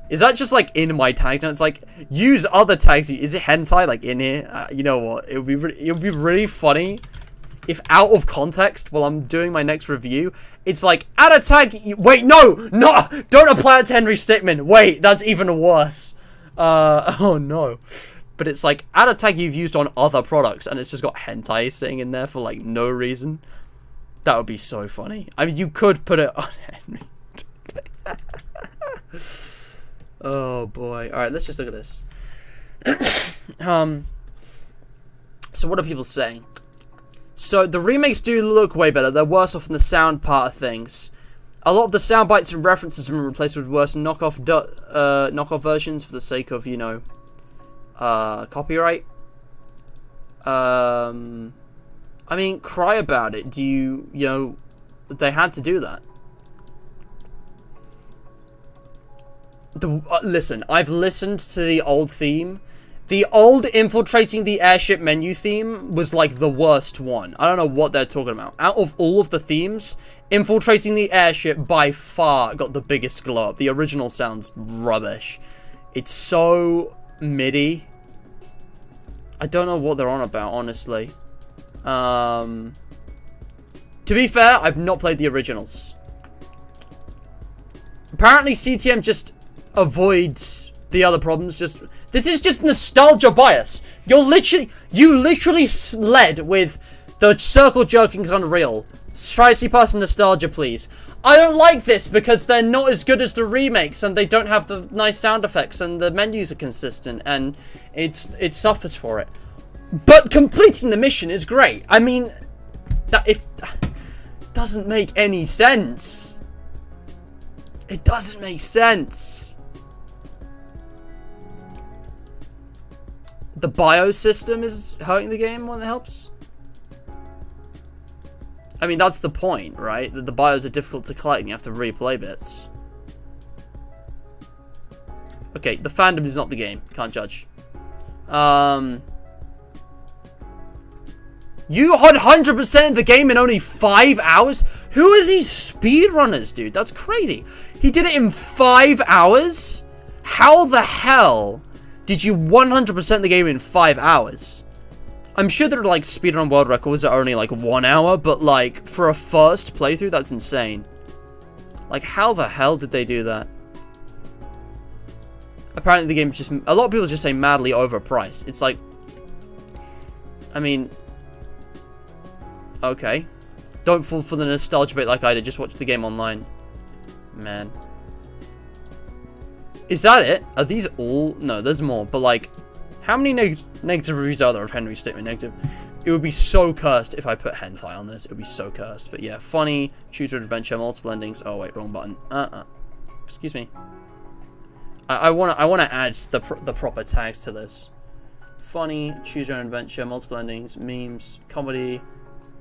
Is that just like in my tags? No, it's like use other tags. Is it hentai like in here? You know what? It would be really funny if out of context while I'm doing my next review, it's like add a tag. Wait, no, don't apply it to Henry Stickmin. Wait, that's even worse. Oh no. But it's like, add a tag you've used on other products, and it's just got hentai sitting in there for, like, no reason. That would be so funny. I mean, you could put it on Henry. Oh, boy. Alright, let's just look at this. So what are people saying? So, the remakes do look way better. They're worse off in the sound part of things. A lot of the sound bites and references have been replaced with worse knockoff versions for the sake of, you know... copyright. I mean, cry about it. Do you know, they had to do that. Listen, I've listened to the old theme. The old infiltrating the airship menu theme was like the worst one. I don't know what they're talking about. Out of all of the themes, infiltrating the airship by far got the biggest glow up. The original sounds rubbish. It's so MIDI. I don't know what they're on about, honestly. To be fair, I've not played the originals. Apparently, CTM just avoids the other problems. This is just nostalgia bias. You literally led with the circle jerking's unreal. Try to see past nostalgia, please. I don't like this because they're not as good as the remakes and they don't have the nice sound effects and the menus are consistent and it suffers for it. But completing the mission is great. I mean, that doesn't make any sense. It doesn't make sense. the bio system is hurting the game more than it helps. I mean, that's the point, right? That the bios are difficult to collect and you have to replay bits. Okay, the fandom is not the game. Can't judge. You 100%ed the game in only 5 hours? Who are these speedrunners, dude? That's crazy. He did it in 5 hours? How the hell did you 100% the game in 5 hours? I'm sure there are, like, speedrun world records that are only, like, 1 hour, but, like, for a first playthrough, that's insane. Like, how the hell did they do that? Apparently the game's just... A lot of people just say madly overpriced. It's like... I mean... Okay. Don't fall for the nostalgia bit like I did. Just watch the game online. Man. Is that it? Are these all... No, there's more. But, like... How many negative reviews are there of Henry's Statement Negative? It would be so cursed if I put hentai on this. It would be so cursed. But yeah, funny, choose your adventure, multiple endings. Oh wait, wrong button. Excuse me. I wanna add the proper tags to this. Funny, choose your own adventure, multiple endings, memes, comedy,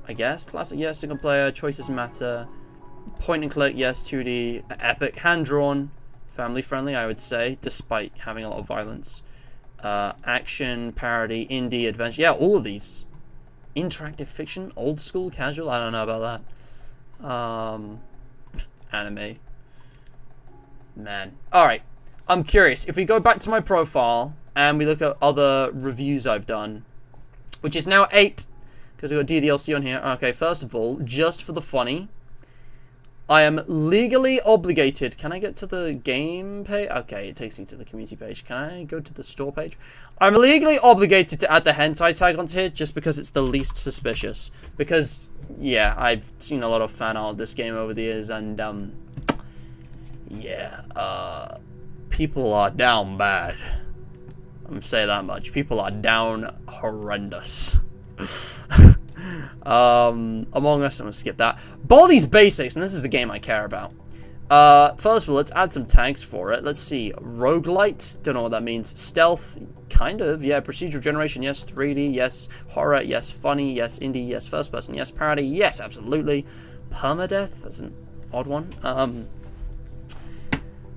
I guess. Classic, yes. Single player, choices matter. Point and click, yes. 2D, epic, hand drawn, family friendly, I would say, despite having a lot of violence. Action, parody, indie, adventure. Yeah, all of these. Interactive fiction, old school, casual. I don't know about that. Anime. Man. Alright. I'm curious. If we go back to my profile and we look at other reviews I've done, which is now 8, because we've got DDLC on here. Okay, first of all, just for the funny, I am legally obligated. Can I get to the game page? Okay, it takes me to the community page. Can I go to the store page? I'm legally obligated to add the hentai tag onto here just because it's the least suspicious. Because, yeah, I've seen a lot of fan art of this game over the years, and, yeah, people are down bad. I'm gonna say that much. People are down horrendous. Among Us, I'm gonna skip that. Baldi's Basics, and this is the game I care about. First of all, let's add some tags for it. Let's see. Roguelite, don't know what that means. Stealth, kind of, yeah. Procedural generation, yes. 3D, yes. Horror, yes. Funny, yes. Indie, yes. First person, yes. Parody, yes, absolutely. Permadeath, that's an odd one.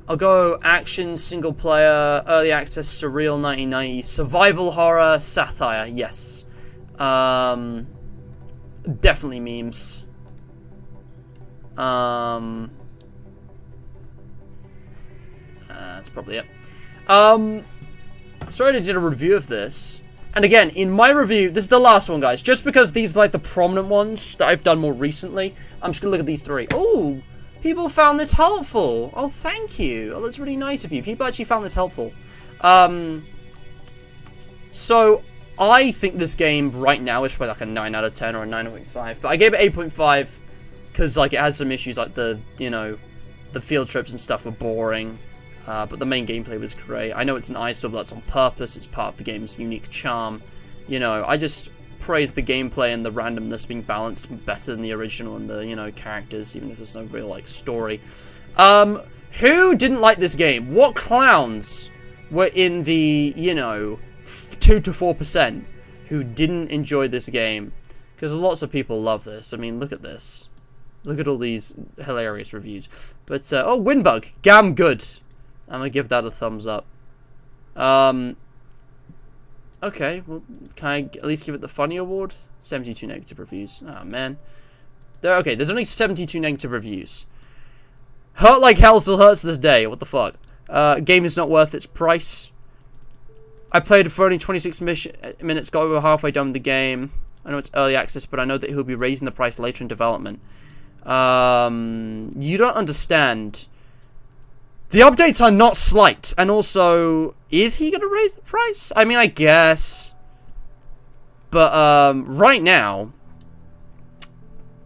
I'll go action, single player, early access, surreal, 1990s, survival horror, satire, yes. Definitely memes. That's probably it. Sorry I did a review of this. And again, in my review, this is the last one, guys. Just because these are like the prominent ones that I've done more recently, I'm just gonna look at these 3. Oh, people found this helpful. Oh, thank you. Oh, that's really nice of you. People actually found this helpful. So I think this game right now is probably like a 9 out of 10 or a 9.5. But I gave it 8.5 because like it had some issues, like the, you know, the field trips and stuff were boring. But the main gameplay was great. I know it's an eyesore, but that's on purpose. It's part of the game's unique charm. You know, I just praise the gameplay and the randomness being balanced better than the original, and the, you know, characters, even if there's no real, like, story. Who didn't like this game? What clowns were in the, you know, 2 to 4% who didn't enjoy this game? Because lots of people love this. I mean, look at this. Look at all these hilarious reviews. But, oh, Winbug. Gam good. I'm gonna give that a thumbs up. Okay, well, can I at least give it the funny award? 72 negative reviews. Oh, man. Okay, there's only 72 negative reviews. Hurt like hell still hurts this day. What the fuck? Game is not worth its price. I played for only 26 minutes, got over halfway done with the game. I know it's early access, but I know that he'll be raising the price later in development. You don't understand. The updates are not slight, and also, is he gonna raise the price? I mean, I guess. But, right now,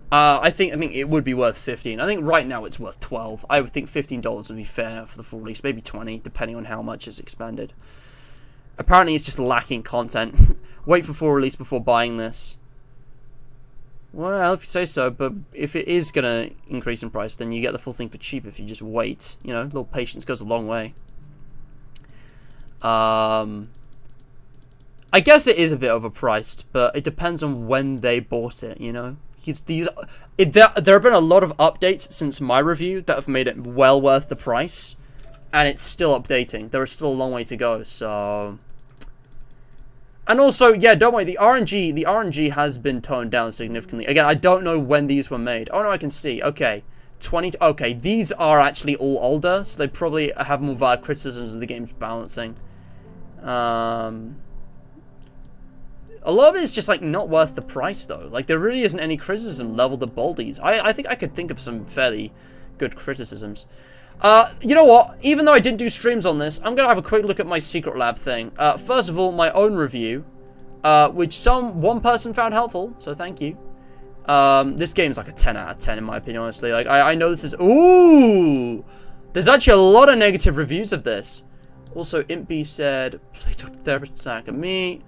I think it would be worth 15. I think right now it's worth 12. I would think $15 would be fair for the full release, maybe 20, depending on how much is expanded. Apparently, it's just lacking content. Wait for full release before buying this. Well, if you say so, but if it is going to increase in price, then you get the full thing for cheap if you just wait. You know, a little patience goes a long way. I guess it is a bit overpriced, but it depends on when they bought it, you know? There have been a lot of updates since my review that have made it well worth the price, and it's still updating. There is still a long way to go, so... And also, yeah, don't worry, the RNG has been toned down significantly. Again, I don't know when these were made. Oh, no, I can see. Okay. Okay, these are actually all older, so they probably have more valid criticisms of the game's balancing. A lot of it is just, like, not worth the price, though. Like, there really isn't any criticism leveled at Baldies. I think I could think of some fairly good criticisms. You know what? Even though I didn't do streams on this, I'm gonna have a quick look at my Secret Lab thing. First of all, my own review, which one person found helpful, so thank you. This game's like a 10 out of 10 in my opinion, honestly. Like, I know this is... Ooh! There's actually a lot of negative reviews of this. Also, Impy said, play Dr. Therapist attack at me.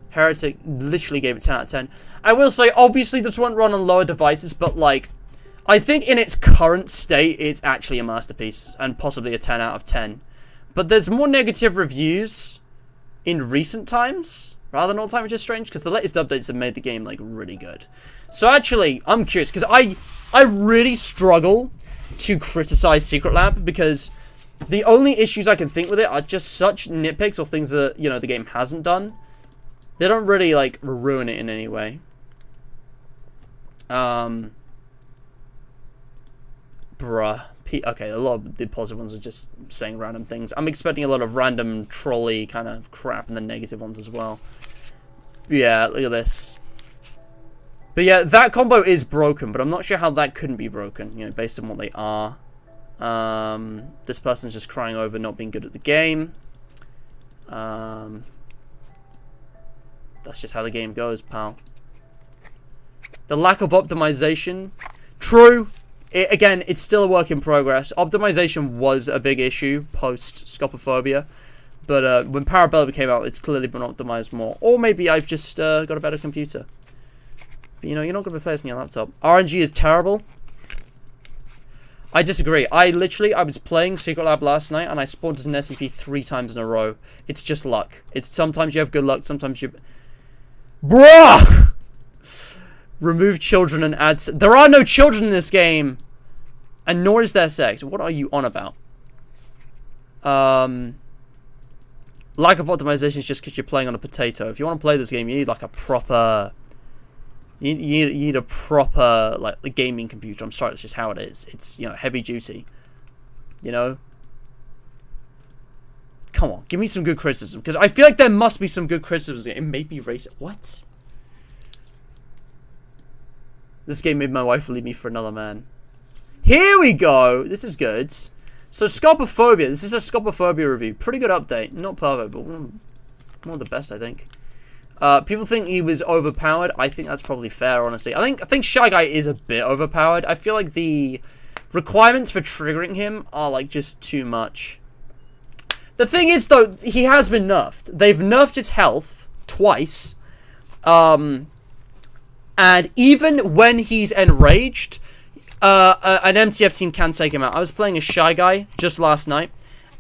Heretic literally gave it 10 out of 10. I will say, obviously, this won't run on lower devices, but, like, I think in its current state, it's actually a masterpiece, and possibly a 10 out of 10. But there's more negative reviews in recent times, rather than all time, which is strange, because the latest updates have made the game, like, really good. So, actually, I'm curious, because I really struggle to criticize Secret Lab, because the only issues I can think with it are just such nitpicks or things that, you know, the game hasn't done. They don't really, like, ruin it in any way. Bruh. Okay, a lot of the positive ones are just saying random things. I'm expecting a lot of random trolley kind of crap in the negative ones as well. Yeah, look at this. But yeah, that combo is broken, but I'm not sure how that couldn't be broken, you know, based on what they are. This person's just crying over not being good at the game. That's just how the game goes, pal. The lack of optimization. True. Again, it's still a work in progress. Optimization was a big issue post-Scopophobia. But when Parabellum came out, it's clearly been optimized more. Or maybe I've just got a better computer. But, you know, you're not going to be facing your laptop. RNG is terrible. I disagree. I was playing Secret Lab last night, and I spawned as an SCP 3 times in a row. It's just luck. It's sometimes you have good luck, sometimes you... Bruh! Remove children and add... There are no children in this game! And nor is there sex. What are you on about? Lack of optimization is just because you're playing on a potato. If you want to play this game, you need like a proper... You need a proper, like, gaming computer. I'm sorry, that's just how it is. It's, you know, heavy duty. You know? Come on, give me some good criticism. Because I feel like there must be some good criticism. It made me rate it. What? This game made my wife leave me for another man. Here we go! This is good. So, Scopophobia. This is a Scopophobia review. Pretty good update. Not perfect, but one of the best, I think. People think he was overpowered. I think that's probably fair, honestly. I think Shy Guy is a bit overpowered. I feel like the requirements for triggering him are, like, just too much. The thing is, though, he has been nerfed. They've nerfed his health twice. And even when he's enraged, an MTF team can take him out. I was playing a Shy Guy just last night,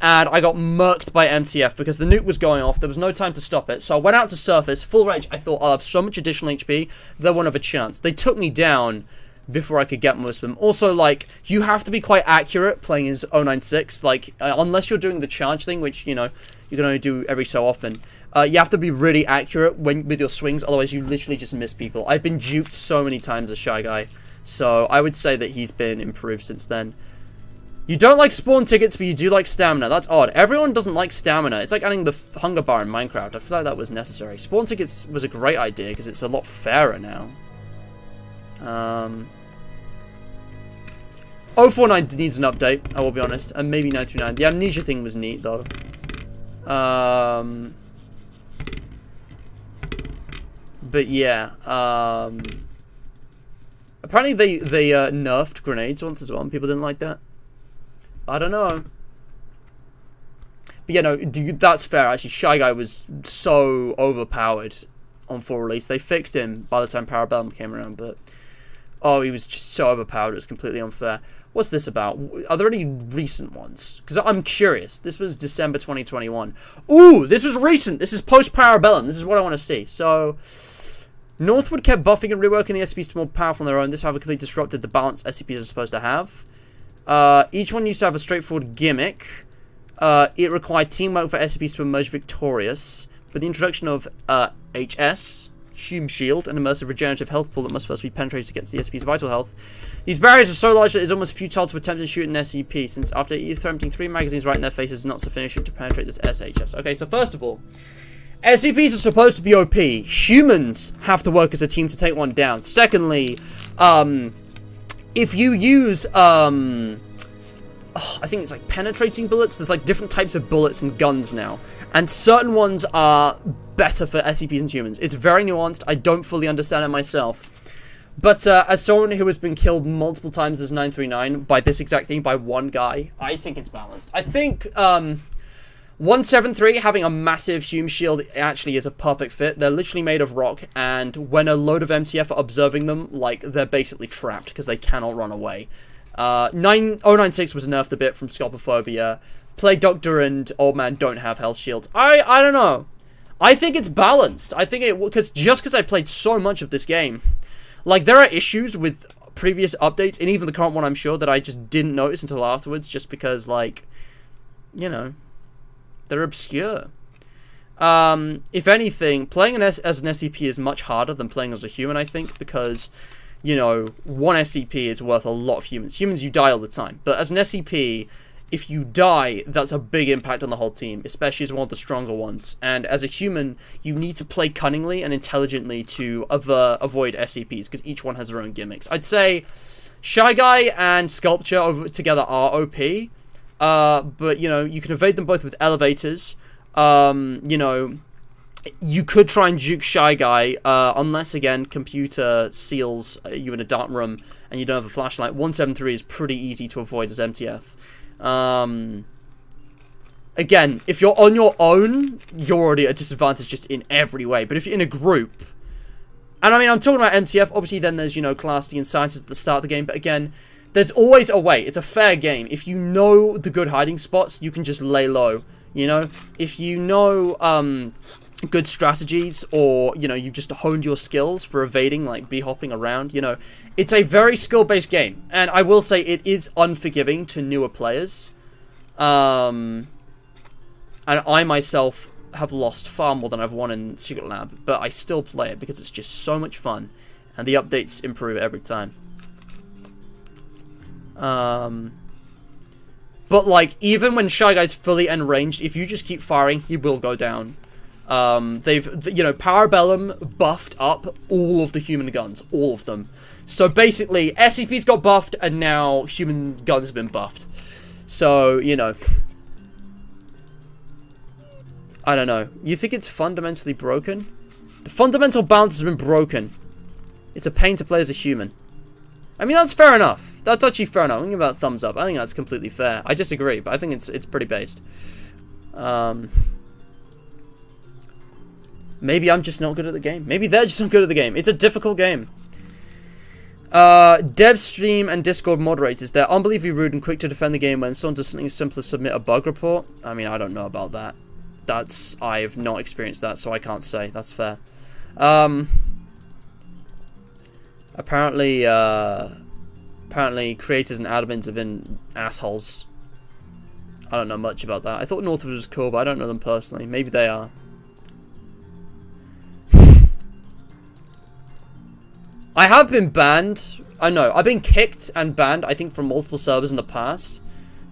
and I got murked by MTF because the nuke was going off. There was no time to stop it. So I went out to surface, full rage. I thought, I'll have so much additional HP, they won't have a chance. They took me down before I could get most of them. Also, like, you have to be quite accurate playing as 096. Like, unless you're doing the charge thing, which, you know, you can only do every so often. You have to be really accurate with your swings, otherwise you literally just miss people. I've been duped so many times as Shy Guy. So I would say that he's been improved since then. You don't like spawn tickets, but you do like stamina. That's odd. Everyone doesn't like stamina. It's like adding the hunger bar in Minecraft. I feel like that was necessary. Spawn tickets was a great idea because it's a lot fairer now. 049 needs an update, I will be honest. And maybe 939. The amnesia thing was neat, though. But yeah. Apparently they nerfed grenades once as well, and people didn't like that. I don't know. But yeah, no, that's fair, actually. Shy Guy was so overpowered on full release. They fixed him by the time Parabellum came around, but Oh, he was just so overpowered, it was completely unfair. What's this about? Are there any recent ones? Because I'm curious. This was December 2021. Ooh, this was recent. This is post-Parabellum. This is what I want to see. So, Northwood kept buffing and reworking the SCPs to more powerful on their own. This, however, completely disrupted the balance SCPs are supposed to have. Each one used to have a straightforward gimmick. It required teamwork for SCPs to emerge victorious. But the introduction of HS... Hume Shield, an immersive regenerative health pool that must first be penetrated against the SCP's vital health. These barriers are so large that it is almost futile to attempt to shoot an SCP, since after emptying 3 magazines right in their faces is not sufficient to penetrate this SHS. Okay, so first of all, SCPs are supposed to be OP. Humans have to work as a team to take one down. Secondly, if you use, I think it's like penetrating bullets, there's like different types of bullets and guns now. And certain ones are better for SCPs and humans. It's very nuanced. I don't fully understand it myself. But as someone who has been killed multiple times as 939 by this exact thing, by one guy, I think it's balanced. I think 173 having a massive Hume shield actually is a perfect fit. They're literally made of rock, and when a load of MTF are observing them, like, they're basically trapped because they cannot run away. 9096 was nerfed a bit from Scopophobia. Plague Doctor and Old Man don't have health shields. I don't know. I think it's balanced. I think it... Because I played so much of this game. Like, there are issues with previous updates, and even the current one, I'm sure, that I just didn't notice until afterwards, just because, like, you know, they're obscure. If anything, playing as an SCP is much harder than playing as a human, I think, because, you know, one SCP is worth a lot of humans. Humans, you die all the time. But as an SCP... if you die, that's a big impact on the whole team, especially as one of the stronger ones. And as a human, you need to play cunningly and intelligently to avoid SCPs, because each one has their own gimmicks. I'd say Shy Guy and Sculpture together are OP, but, you know, you can evade them both with elevators. You know, you could try and juke Shy Guy, unless, again, computer seals you in a dark room and you don't have a flashlight. 173 is pretty easy to avoid as MTF. Again, if you're on your own, you're already at a disadvantage just in every way. But if you're in a group, and I mean, I'm talking about MTF, obviously then there's, you know, Class D and Sciences at the start of the game, but again, there's always a way. It's a fair game. If you know the good hiding spots, you can just lay low, you know? If you know, good strategies, or, you know, you've just honed your skills for evading, like bee-hopping around, you know, it's a very skill-based game, and I will say it is unforgiving to newer players, and I myself have lost far more than I've won in Secret Lab, but I still play it because it's just so much fun, and the updates improve every time. But, like, even when Shy Guy's fully enranged, if you just keep firing, he will go down. You know, Parabellum buffed up all of the human guns, all of them. So basically, SCP's got buffed, and now human guns have been buffed. So, you know, I don't know. You think it's fundamentally broken? The fundamental balance has been broken. It's a pain to play as a human. I mean, that's fair enough. That's actually fair enough. I'm giving that a thumbs up. I think that's completely fair. I disagree, but I think it's pretty based. Maybe I'm just not good at the game. Maybe they're just not good at the game. It's a difficult game. Dev stream and Discord moderators. They're unbelievably rude and quick to defend the game when someone does something as simple as submit a bug report. I mean, I don't know about that. I've not experienced that, so I can't say. That's fair. Apparently creators and admins have been assholes. I don't know much about that. I thought Northwood was cool, but I don't know them personally. Maybe they are. I have been banned. I know. I've been kicked and banned, I think, from multiple servers in the past,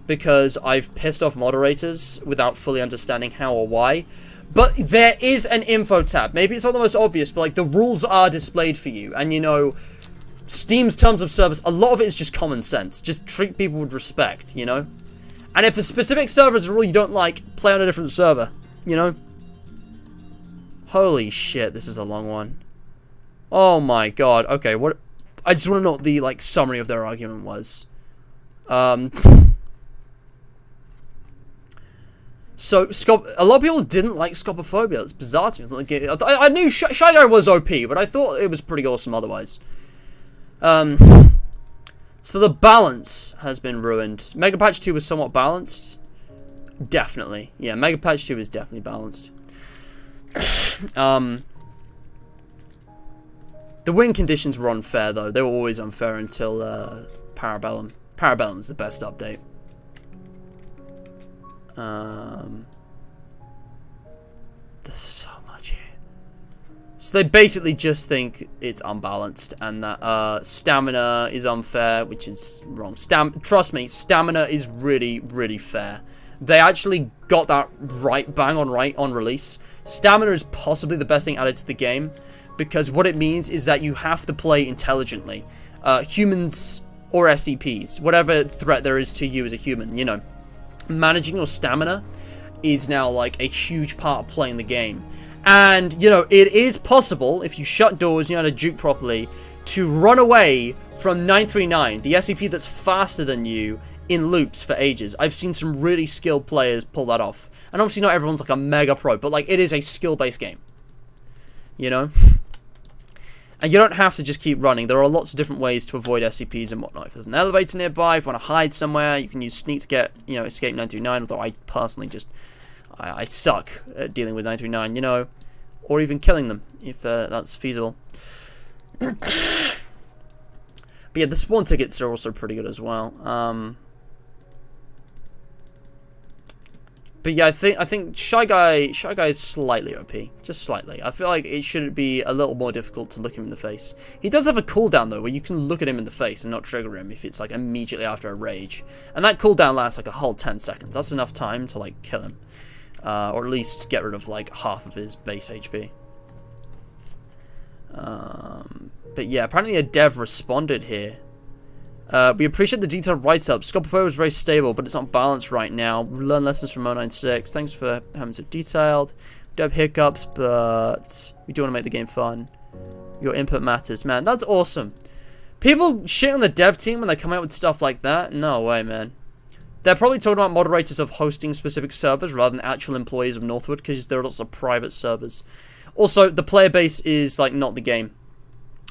because I've pissed off moderators without fully understanding how or why. But there is an info tab. Maybe it's not the most obvious, but, like, the rules are displayed for you. And, you know, Steam's terms of service, a lot of it is just common sense. Just treat people with respect, you know? And if a specific server is a rule you don't like, play on a different server, you know? Holy shit, this is a long one. Oh my god. Okay, what... I just want to know what the, like, summary of their argument was. So, a lot of people didn't like Scopophobia. It's bizarre to me. I knew Shy Guy was OP, but I thought it was pretty awesome otherwise. So the balance has been ruined. Mega Patch 2 was somewhat balanced. Definitely. Yeah, Mega Patch 2 is definitely balanced. The win conditions were unfair, though. They were always unfair until Parabellum. Parabellum's the best update. There's so much here. So they basically just think it's unbalanced and that stamina is unfair, which is wrong. Trust me, stamina is really, really fair. They actually got that right, bang on right on release. Stamina is possibly the best thing added to the game, because what it means is that you have to play intelligently. Humans or SCPs, whatever threat there is to you as a human, you know. Managing your stamina is now like a huge part of playing the game. And, you know, it is possible, if you shut doors and you know how to juke properly, to run away from 939, the SCP that's faster than you, in loops for ages. I've seen some really skilled players pull that off. And obviously not everyone's like a mega pro, but like it is a skill-based game. You know? And you don't have to just keep running. There are lots of different ways to avoid SCPs and whatnot. If there's an elevator nearby, if you want to hide somewhere, you can use sneak to get, you know, escape 939, although I personally just... I suck at dealing with 939, you know, or even killing them, if that's feasible. But yeah, the spawn tickets are also pretty good as well. But yeah, I think Shy Guy is slightly OP, just slightly. I feel like it should be a little more difficult to look him in the face. He does have a cooldown though, where you can look at him in the face and not trigger him if it's like immediately after a rage, and that cooldown lasts like a whole 10 seconds. That's enough time to like kill him, or at least get rid of like half of his base HP. But yeah, apparently a dev responded here. We appreciate the detailed write-up. Scope of is very stable, but it's not balanced right now. Learn lessons from 096. Thanks for having so detailed. We do have hiccups, but we do want to make the game fun. Your input matters, man. That's awesome. People shit on the dev team when they come out with stuff like that? No way, man. They're probably talking about moderators of hosting specific servers rather than actual employees of Northwood, because there are lots of private servers. Also, the player base is like not the game.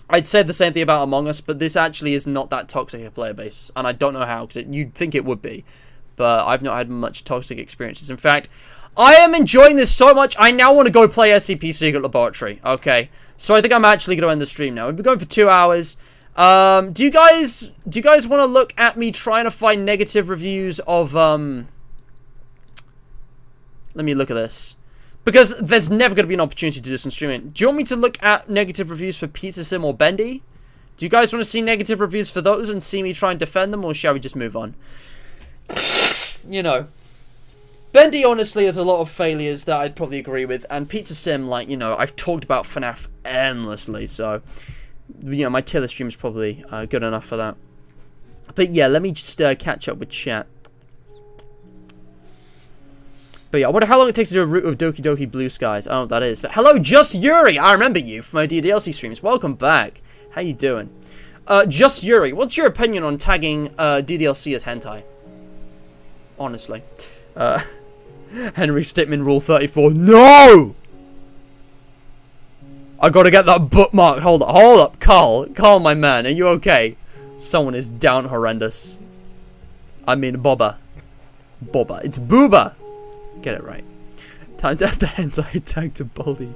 I'd say the same thing about Among Us, but this actually is not that toxic a player base, and I don't know how, because you'd think it would be, but I've not had much toxic experiences. In fact, I am enjoying this so much, I now want to go play SCP Secret Laboratory. Okay, so I think I'm actually going to end the stream now. We've been going for 2 hours. Do you guys want to look at me trying to find negative reviews of, let me look at this. Because there's never going to be an opportunity to do this in streaming. Do you want me to look at negative reviews for Pizza Sim or Bendy? Do you guys want to see negative reviews for those and see me try and defend them, or shall we just move on? You know, Bendy honestly has a lot of failures that I'd probably agree with, and Pizza Sim, like, you know, I've talked about FNAF endlessly, so, you know, my tier list stream is probably good enough for that. But yeah, let me just catch up with chat. But yeah, I wonder how long it takes to do a route of Doki Doki Blue Skies. I don't know what that is. But hello, Just Yuri! I remember you from my DDLC streams. Welcome back. How you doing? Just Yuri, what's your opinion on tagging DDLC as hentai? Honestly. Henry Stickmin Rule 34. No! I gotta get that bookmarked. Hold up. Carl, my man. Are you okay? Someone is down horrendous. I mean, Boba. It's Booba! Get it right. Time to add the hentai tag to Baldi.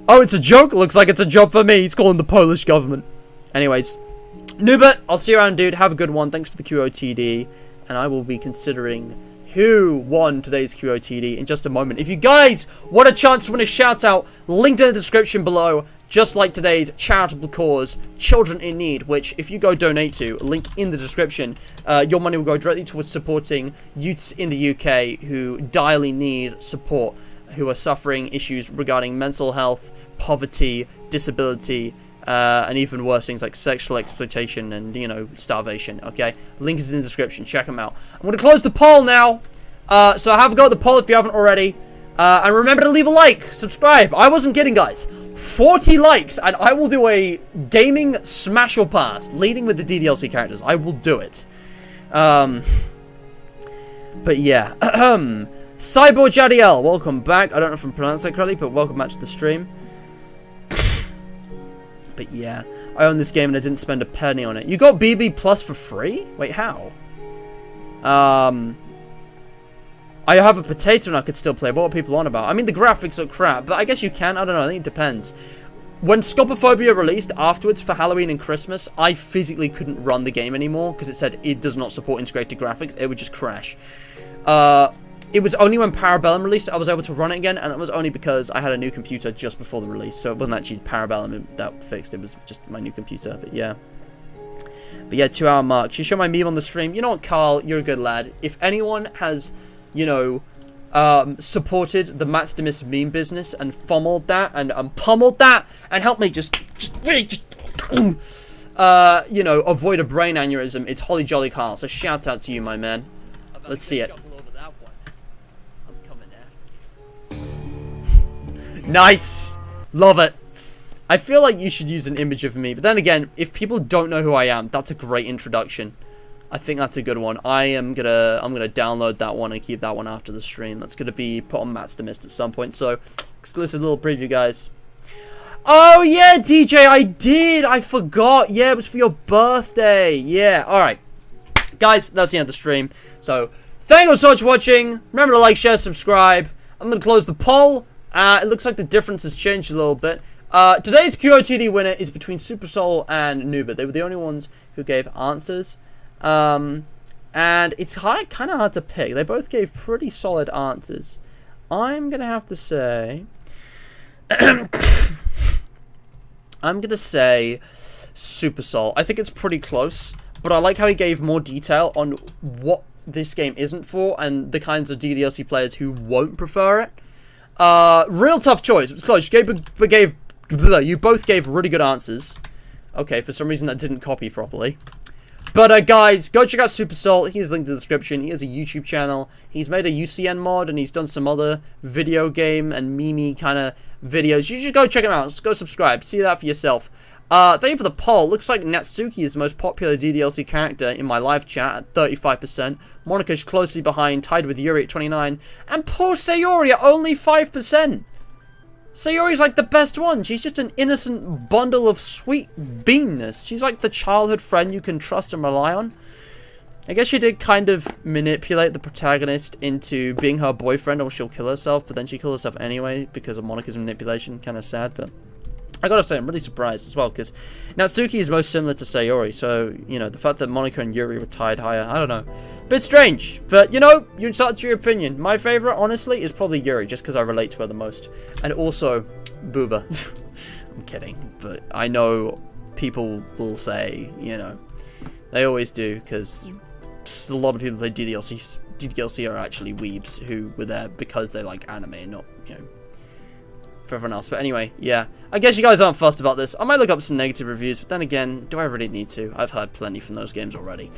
Oh, it's a joke? Looks like it's a job for me. He's calling the Polish government. Anyways. Nubert, I'll see you around, dude. Have a good one. Thanks for the QOTD. And I will be considering who won today's QOTD in just a moment. If you guys want a chance to win a shout out, linked in the description below. Just like today's charitable cause, Children in Need, which if you go donate to, link in the description, your money will go directly towards supporting youths in the UK who direly need support, who are suffering issues regarding mental health, poverty, disability, and even worse things like sexual exploitation and, you know, starvation, okay? Link is in the description. Check them out. I'm going to close the poll now. So have a go at the poll if you haven't already. And remember to leave a like, subscribe. I wasn't kidding, guys. 40 likes, and I will do a gaming smash or pass, leading with the DDLC characters. I will do it. But yeah. Cyborg Jadiel, welcome back. I don't know if I'm pronouncing that correctly, but welcome back to the stream. But yeah. I own this game and I didn't spend a penny on it. You got BB Plus for free? Wait, how? I have a potato and I could still play. What are people on about? I mean, the graphics are crap, but I guess you can. I don't know. I think it depends. When Scopophobia released afterwards for Halloween and Christmas, I physically couldn't run the game anymore because it said it does not support integrated graphics. It would just crash. It was only when Parabellum released I was able to run it again, and it was only because I had a new computer just before the release. So it wasn't actually Parabellum that fixed. It was just my new computer. But yeah. But yeah, 2 hour mark. Should show my meme on the stream. You know what, Carl? You're a good lad. If anyone has, you know, supported the Matt's Demis meme business and pummeled that and pummeled that and helped me just you know, avoid a brain aneurysm, it's Holly Jolly Carl. So shout out to you, my man. Let's see it. Nice! Love it. I feel like you should use an image of me, but then again, if people don't know who I am, that's a great introduction. I think that's a good one. I'm gonna download that one and keep that one after the stream. That's gonna be put on Matt's Demist at some point. So, exclusive little preview, guys. Oh yeah, DJ, I did. I forgot. Yeah, it was for your birthday. Yeah. All right, guys, that's the end of the stream. So, thank you so much for watching. Remember to like, share, subscribe. I'm gonna close the poll. It looks like the difference has changed a little bit. Today's QOTD winner is between Supersoul and Nuba. They were the only ones who gave answers. And it's kind of hard to pick. They both gave pretty solid answers. I'm going to have to say... I'm going to say Supersoul. I think it's pretty close, but I like how he gave more detail on what this game isn't for and the kinds of DDLC players who won't prefer it. Real tough choice. It was close. You both gave really good answers. Okay, for some reason that didn't copy properly. But, guys, go check out Supersoul. He's linked in the description. He has a YouTube channel. He's made a UCN mod, and he's done some other video game and meme kind of videos. You should go check him out. Just go subscribe. See that for yourself. Thank you for the poll. Looks like Natsuki is the most popular DDLC character in my live chat at 35%. Monika's closely behind, tied with Yuri at 29%. And poor Sayori at only 5%. Sayori's like the best one. She's just an innocent bundle of sweet beanness. She's like the childhood friend you can trust and rely on. I guess she did kind of manipulate the protagonist into being her boyfriend or she'll kill herself, but then she killed herself anyway because of Monika's manipulation. Kind of sad, but I gotta say, I'm really surprised as well, because Natsuki is most similar to Sayori, so, you know, the fact that Monika and Yuri were tied higher, I don't know. Bit strange, but, you know, you start your opinion. My favorite, honestly, is probably Yuri, just because I relate to her the most. And also, Booba. I'm kidding, but I know people will say, you know, they always do, because a lot of people who play DDLC are actually weebs who were there because they like anime, not, you know, for everyone else. But anyway, yeah, I guess you guys aren't fussed about this. I might look up some negative reviews, but then again, do I really need to? I've heard plenty from those games already.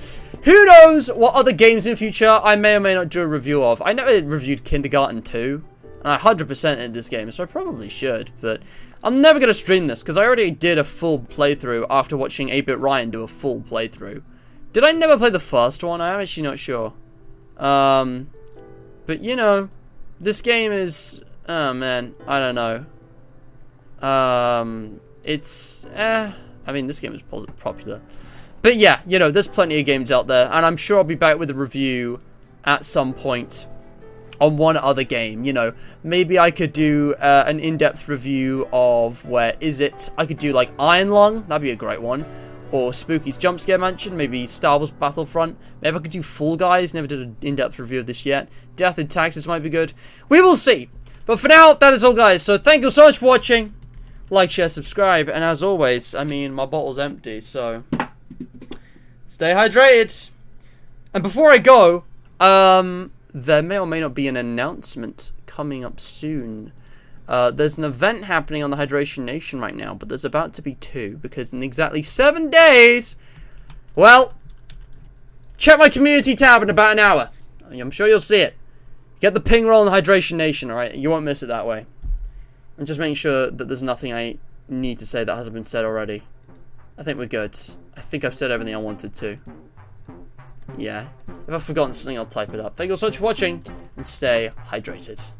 Who knows what other games in future I may or may not do a review of. I never reviewed Kindergarten 2, and I 100% in this game, so I probably should, but I'm never going to stream this, because I already did a full playthrough after watching 8-Bit Ryan do a full playthrough. Did I never play the first one? I'm actually not sure. But, you know, this game is... Oh, man. I don't know. It's... I mean, this game is popular. But, yeah, you know, there's plenty of games out there. And I'm sure I'll be back with a review at some point on one other game. You know, maybe I could do an in-depth review of... Where is it? I could do, like, Iron Lung. That'd be a great one. Or Spooky's Jump Scare Mansion, maybe Star Wars Battlefront. Maybe I could do Fall Guys, never did an in-depth review of this yet. Death in Taxes might be good. We will see. But for now, that is all, guys. So thank you so much for watching. Like, share, subscribe. And as always, I mean, my bottle's empty, so stay hydrated. And before I go, there may or may not be an announcement coming up soon. There's an event happening on the Hydration Nation right now, but there's about to be 2, because in exactly 7 days, well, check my community tab in about an hour. I'm sure you'll see it. Get the ping roll on the Hydration Nation, alright? You won't miss it that way. I'm just making sure that there's nothing I need to say that hasn't been said already. I think we're good. I think I've said everything I wanted to. Yeah. If I've forgotten something, I'll type it up. Thank you all so much for watching, and stay hydrated.